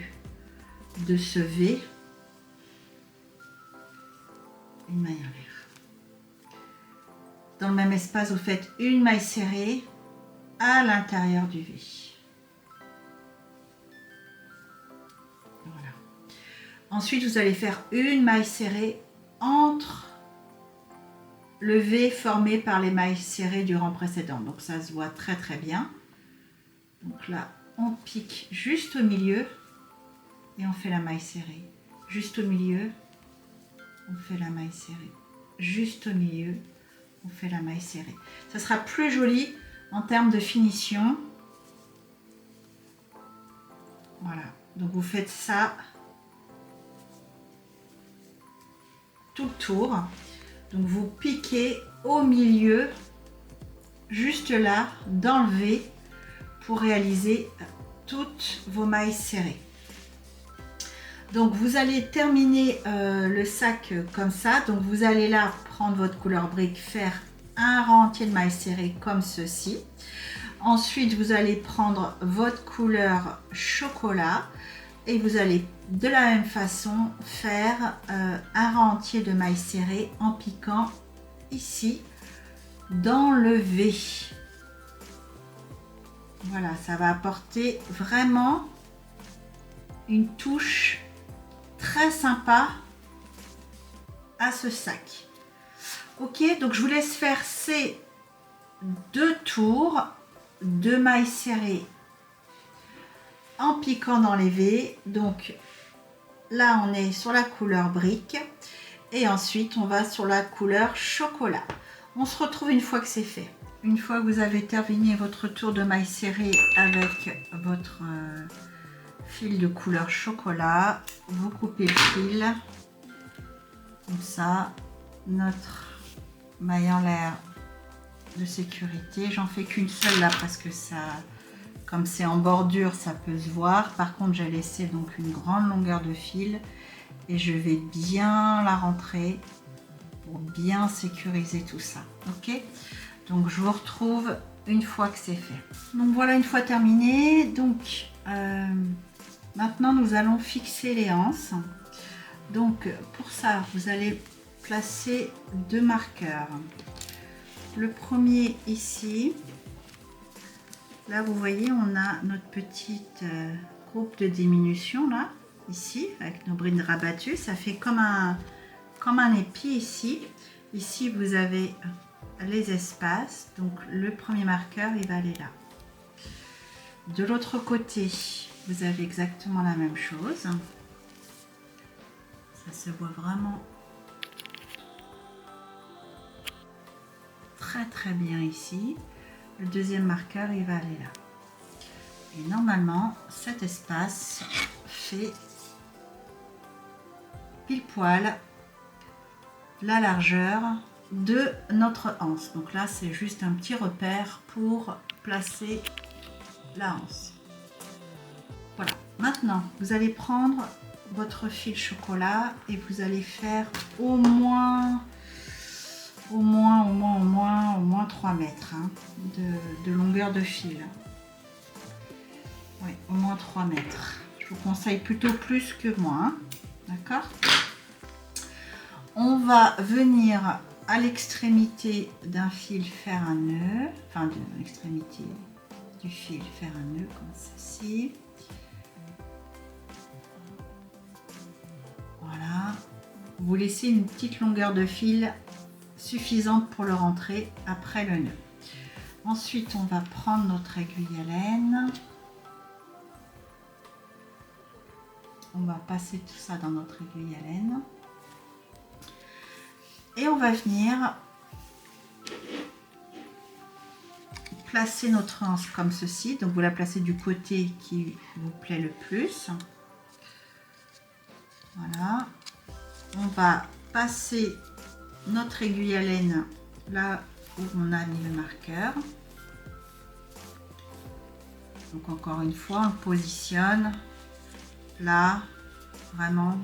de ce V, une maille envers. Dans le même espace, vous faites une maille serrée à l'intérieur du V. Voilà. Ensuite, vous allez faire une maille serrée entre le V formé par les mailles serrées du rang précédent. Donc ça se voit très très bien. Donc là, on pique juste au milieu et on fait la maille serrée. Juste au milieu, on fait la maille serrée. Juste au milieu, on fait la maille serrée. Ça sera plus joli en termes de finition. Voilà, donc vous faites ça tout le tour. Donc vous piquez au milieu, juste là, dans le V, pour réaliser toutes vos mailles serrées. Donc vous allez terminer le sac comme ça. Donc vous allez là prendre votre couleur brique, faire un rang entier de mailles serrées comme ceci. Ensuite vous allez prendre votre couleur chocolat et vous allez de la même façon faire un rang entier de mailles serrées en piquant ici dans le V. Voilà, ça va apporter vraiment une touche très sympa à ce sac. Ok, donc je vous laisse faire ces 2 tours de mailles serrées en piquant dans les V. Donc là on est sur la couleur brique et ensuite on va sur la couleur chocolat. On se retrouve une fois que c'est fait. Une fois que vous avez terminé votre tour de mailles serrées avec votre fil de couleur chocolat, vous coupez le fil comme ça. Notre maille en l'air de sécurité, j'en fais qu'une seule là parce que ça, comme c'est en bordure, ça peut se voir. Par contre j'ai laissé donc une grande longueur de fil et je vais bien la rentrer pour bien sécuriser tout ça. Ok, donc je vous retrouve une fois que c'est fait. Donc voilà, une fois terminé, donc maintenant nous allons fixer les anses. Donc pour ça vous allez placer 2 marqueurs. Le premier ici, là vous voyez on a notre petite groupe de diminution là, ici avec nos brines rabattues, ça fait comme un épi ici. Ici vous avez les espaces, donc le premier marqueur il va aller là. De l'autre côté vous avez exactement la même chose, ça se voit vraiment très bien ici. Le deuxième marqueur il va aller là et normalement cet espace fait pile poil la largeur de notre anse. Donc là c'est juste un petit repère pour placer la anse. Voilà, maintenant vous allez prendre votre fil chocolat et vous allez faire au moins 3 mètres hein, de longueur de fil. Oui, au moins 3 mètres. Je vous conseille plutôt plus que moins. D'accord? On va venir à l'extrémité d'un fil faire un nœud, enfin de l'extrémité du fil faire un nœud comme ceci. Voilà. Vous laissez une petite longueur de fil suffisante pour le rentrer après le nœud. Ensuite on va prendre notre aiguille à laine, on va passer tout ça dans notre aiguille à laine et on va venir placer notre anse comme ceci. Donc vous la placez du côté qui vous plaît le plus. Voilà, on va passer notre aiguille à laine là où on a mis le marqueur. Donc encore une fois on positionne là, vraiment,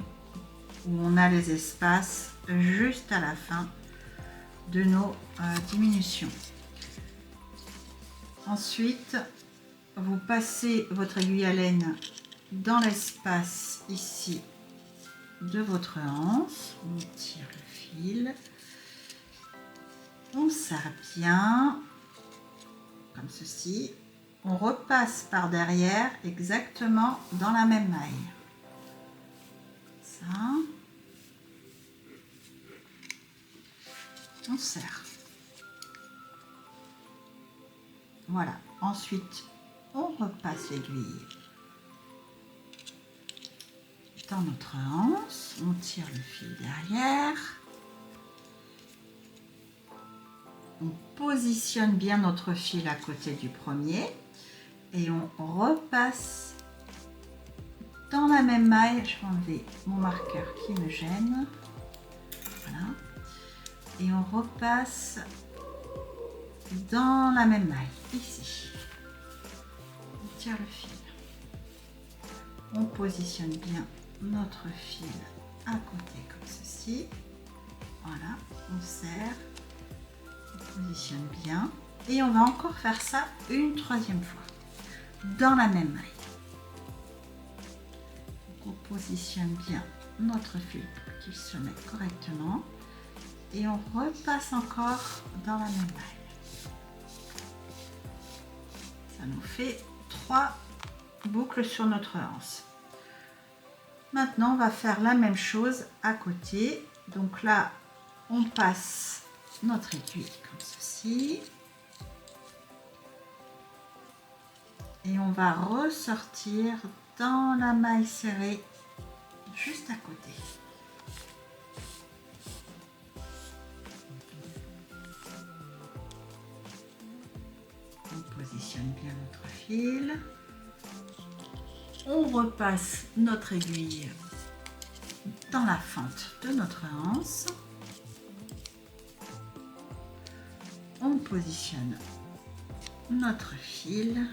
où on a les espaces, juste à la fin de nos diminutions. Ensuite, vous passez votre aiguille à laine dans l'espace ici de votre anse. On tire le fil. On serre bien, comme ceci. On repasse par derrière exactement dans la même maille. Ça. On serre. Voilà. Ensuite, on repasse l'aiguille dans notre anse. On tire le fil derrière. On positionne bien notre fil à côté du premier et on repasse dans la même maille. Je vais enlever mon marqueur qui me gêne. Voilà. Et on repasse dans la même maille, ici. On tire le fil. On positionne bien notre fil à côté comme ceci. Voilà, on serre. Positionne bien et on va encore faire ça une troisième fois dans la même maille. Donc on positionne bien notre fil pour qu'il se mette correctement et on repasse encore dans la même maille. Ça nous fait 3 boucles sur notre anse. Maintenant on va faire la même chose à côté. Donc là on passe notre aiguille comme ceci et on va ressortir dans la maille serrée juste à côté. On positionne bien notre fil, on repasse notre aiguille dans la fente de notre anse. On positionne notre fil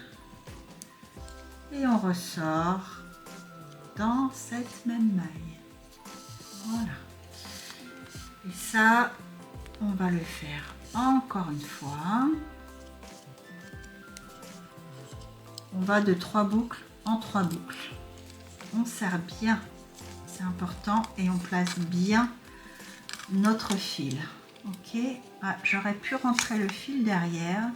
et on ressort dans cette même maille. Voilà. Et ça, on va le faire encore une fois. On va de 3 boucles en 3 boucles. On serre bien, c'est important, et on place bien notre fil. Ok, ah, j'aurais pu rentrer le fil derrière.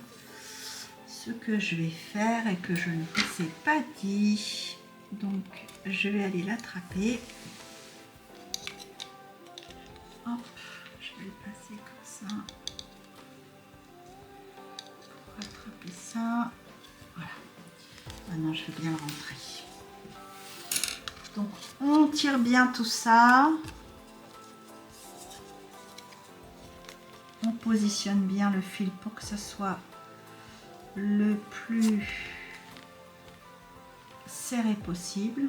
Ce que je vais faire et que je ne vous ai pas dit, donc je vais aller l'attraper. Hop, je vais le passer comme ça pour attraper ça. Voilà. Maintenant, je vais bien le rentrer. Donc, on tire bien tout ça. On positionne bien le fil pour que ce soit le plus serré possible.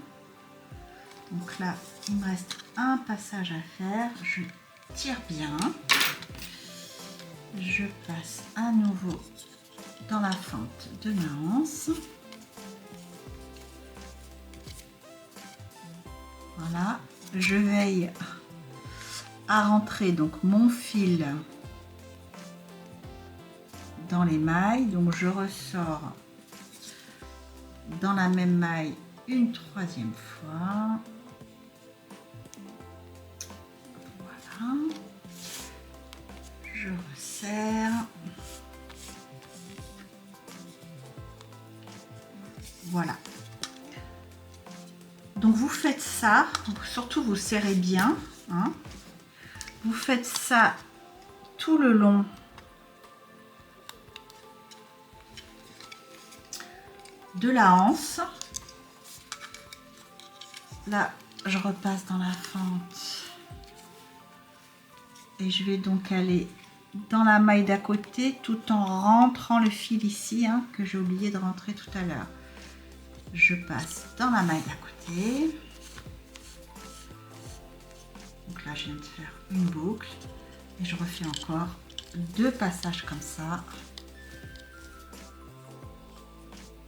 Donc là, il me reste un passage à faire. Je tire bien. Je passe à nouveau dans la fente de ma anse. Voilà. Je veille à rentrer donc mon fil dans les mailles, donc je ressors dans la même maille une troisième fois. Voilà, je resserre. Voilà. Donc vous faites ça, surtout vous serrez bien, hein. Vous faites ça tout le long de la anse. Là, je repasse dans la fente et je vais donc aller dans la maille d'à côté tout en rentrant le fil ici, hein, que j'ai oublié de rentrer tout à l'heure. Je passe dans la maille d'à côté. Donc là, je viens de faire une boucle et je refais encore 2 passages comme ça.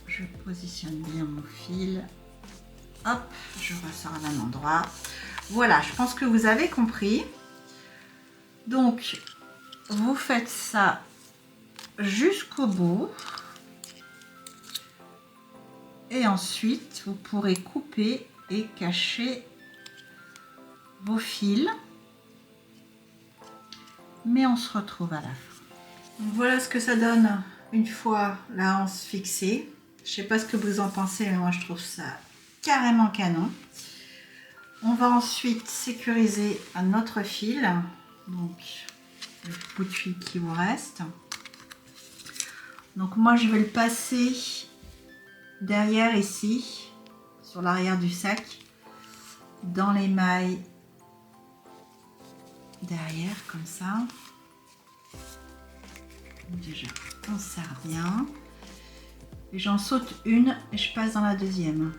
Je positionne bien mon fil Hop, je ressors à même endroit. Voilà, je pense que vous avez compris. Donc, vous faites ça jusqu'au bout. Et ensuite, vous pourrez couper et cacher vos fils. Mais on se retrouve à la fin. Donc voilà ce que ça donne une fois la anse fixée. Je sais pas ce que vous en pensez, mais moi je trouve ça carrément canon. On va ensuite sécuriser notre fil, donc le bout de fil qui vous reste. Donc moi je vais le passer derrière ici, sur l'arrière du sac, dans les mailles derrière comme ça. Déjà on serre bien. Et j'en saute une et je passe dans la deuxième.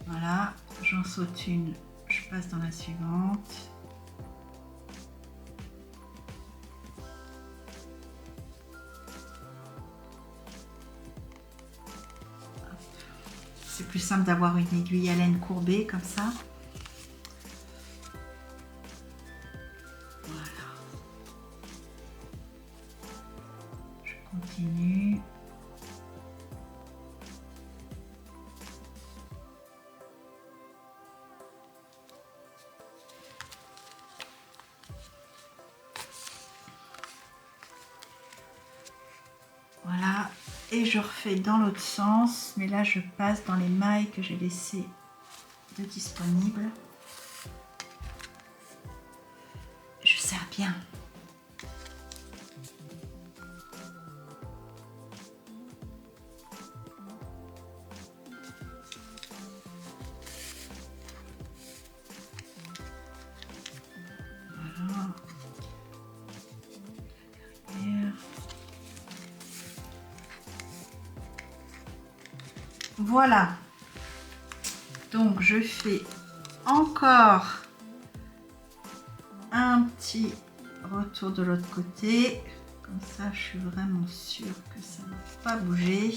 Voilà, j'en saute une, je passe dans la suivante. C'est plus simple d'avoir une aiguille à laine courbée comme ça. Voilà. Je continue. Voilà, et je refais dans l'autre sens, mais là je passe dans les mailles que j'ai laissées de disponibles. Je serre bien. Voilà. Voilà, donc je fais encore un petit retour de l'autre côté, comme ça je suis vraiment sûre que ça ne va pas bouger.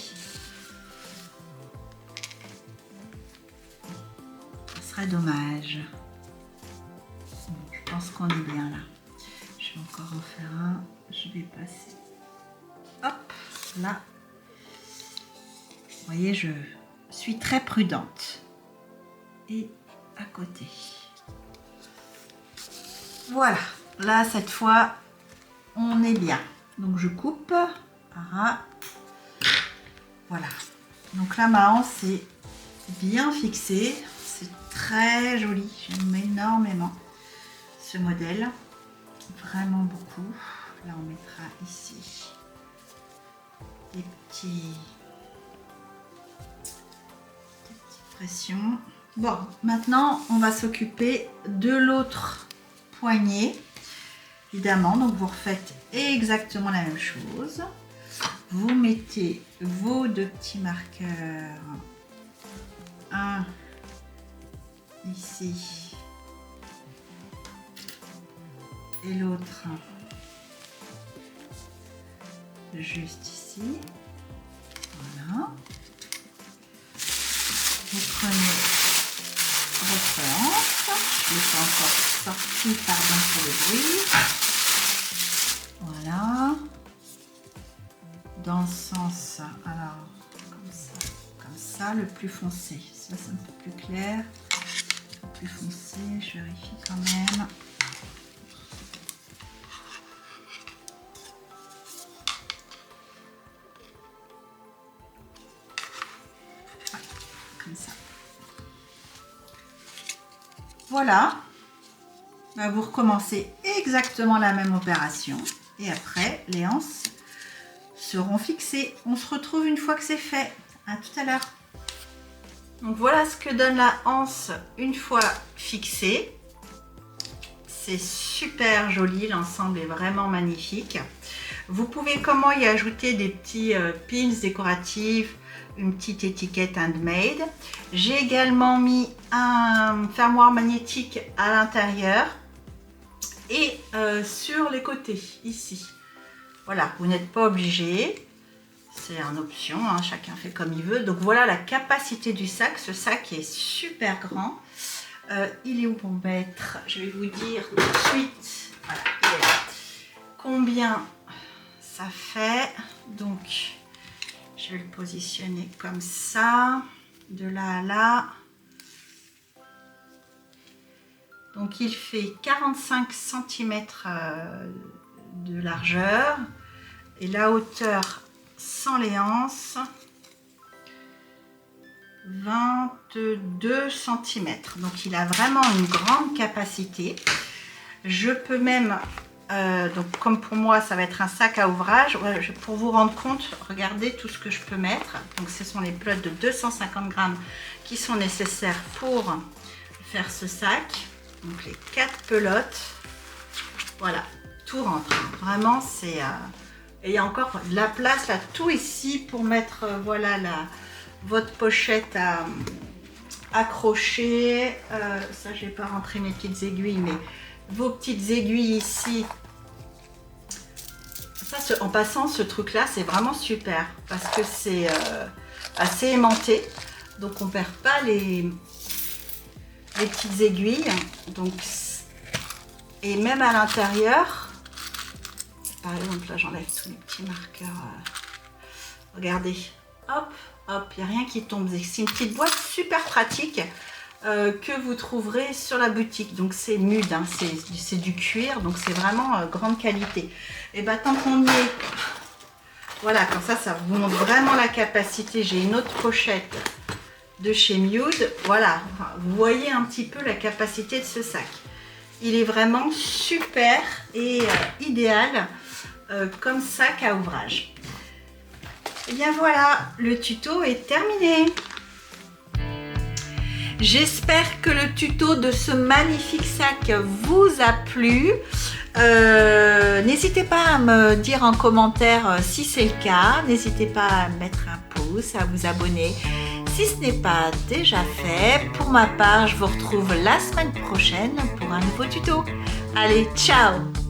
Ce serait dommage. Je pense qu'on est bien là. Je vais encore en faire un, je vais passer, hop, là. Vous voyez, je suis très prudente. Et à côté. Voilà, là cette fois, on est bien. Donc je coupe. Ah, voilà. Donc là, ma hanse est bien fixée. C'est très joli. J'aime énormément ce modèle. Vraiment beaucoup. Là, on mettra ici des petites pressions. Bon, maintenant, on va s'occuper de l'autre poignet. Évidemment, donc vous refaites exactement la même chose. Vous mettez vos deux petits marqueurs. Un ici. Et l'autre juste ici. Voilà. Vous prenez votre hanche. Je ne l'ai pas encore sorti, pardon pour le bruit. Voilà. Dans le sens, alors comme ça, le plus foncé. Ça, c'est un peu plus clair. Le plus foncé, je vérifie quand même. Comme ça. Voilà. Bah, vous recommencez exactement la même opération. Et après, les anses seront fixées. On se retrouve une fois que c'est fait. À tout à l'heure. Donc voilà ce que donne la anse une fois fixée. C'est super joli. L'ensemble est vraiment magnifique. Vous pouvez comment y ajouter des petits pins décoratifs, une petite étiquette handmade. J'ai également mis un fermoir magnétique à l'intérieur et sur les côtés ici. Voilà, vous n'êtes pas obligé. C'est une option, hein, chacun fait comme il veut. Donc voilà la capacité du sac. Ce sac est super grand. Il est où mon maître? Je vais vous dire tout de suite. Voilà, il est là. Combien ça fait? Donc, je vais le positionner comme ça, de là à là. Donc, il fait 45 cm de largeur et la hauteur sans les anses 22 cm. Donc, il a vraiment une grande capacité. Je peux même, donc comme pour moi, ça va être un sac à ouvrage. Pour vous rendre compte, regardez tout ce que je peux mettre. Donc, ce sont les pelotes de 250 grammes qui sont nécessaires pour faire ce sac. Donc, les 4 pelotes. Voilà, tout rentre. Vraiment, c'est... et il y a encore de la place, là, tout ici pour mettre, voilà, votre pochette à accrocher. Ça, je n'ai pas rentré mes petites aiguilles, mais vos petites aiguilles ici. Ça, en passant, ce truc-là, c'est vraiment super parce que c'est assez aimanté. Donc, on ne perd pas les petites aiguilles. Donc, et même à l'intérieur, par exemple, là, j'enlève tous les petits marqueurs. Regardez, hop, hop, il n'y a rien qui tombe. C'est une petite boîte super pratique que vous trouverez sur la boutique. Donc, c'est Mude, hein, c'est du cuir, donc c'est vraiment grande qualité. Et bien, tant qu'on y est, voilà, comme ça vous montre vraiment la capacité. J'ai une autre pochette de chez Mude. Voilà, vous voyez un petit peu la capacité de ce sac. Il est vraiment super et idéal comme sac à ouvrage. Et bien voilà, le tuto est terminé. J'espère que le tuto de ce magnifique sac vous a plu. N'hésitez pas à me dire en commentaire si c'est le cas. N'hésitez pas à mettre un pouce, à vous abonner si ce n'est pas déjà fait. Pour ma part, je vous retrouve la semaine prochaine pour un nouveau tuto. Allez, ciao!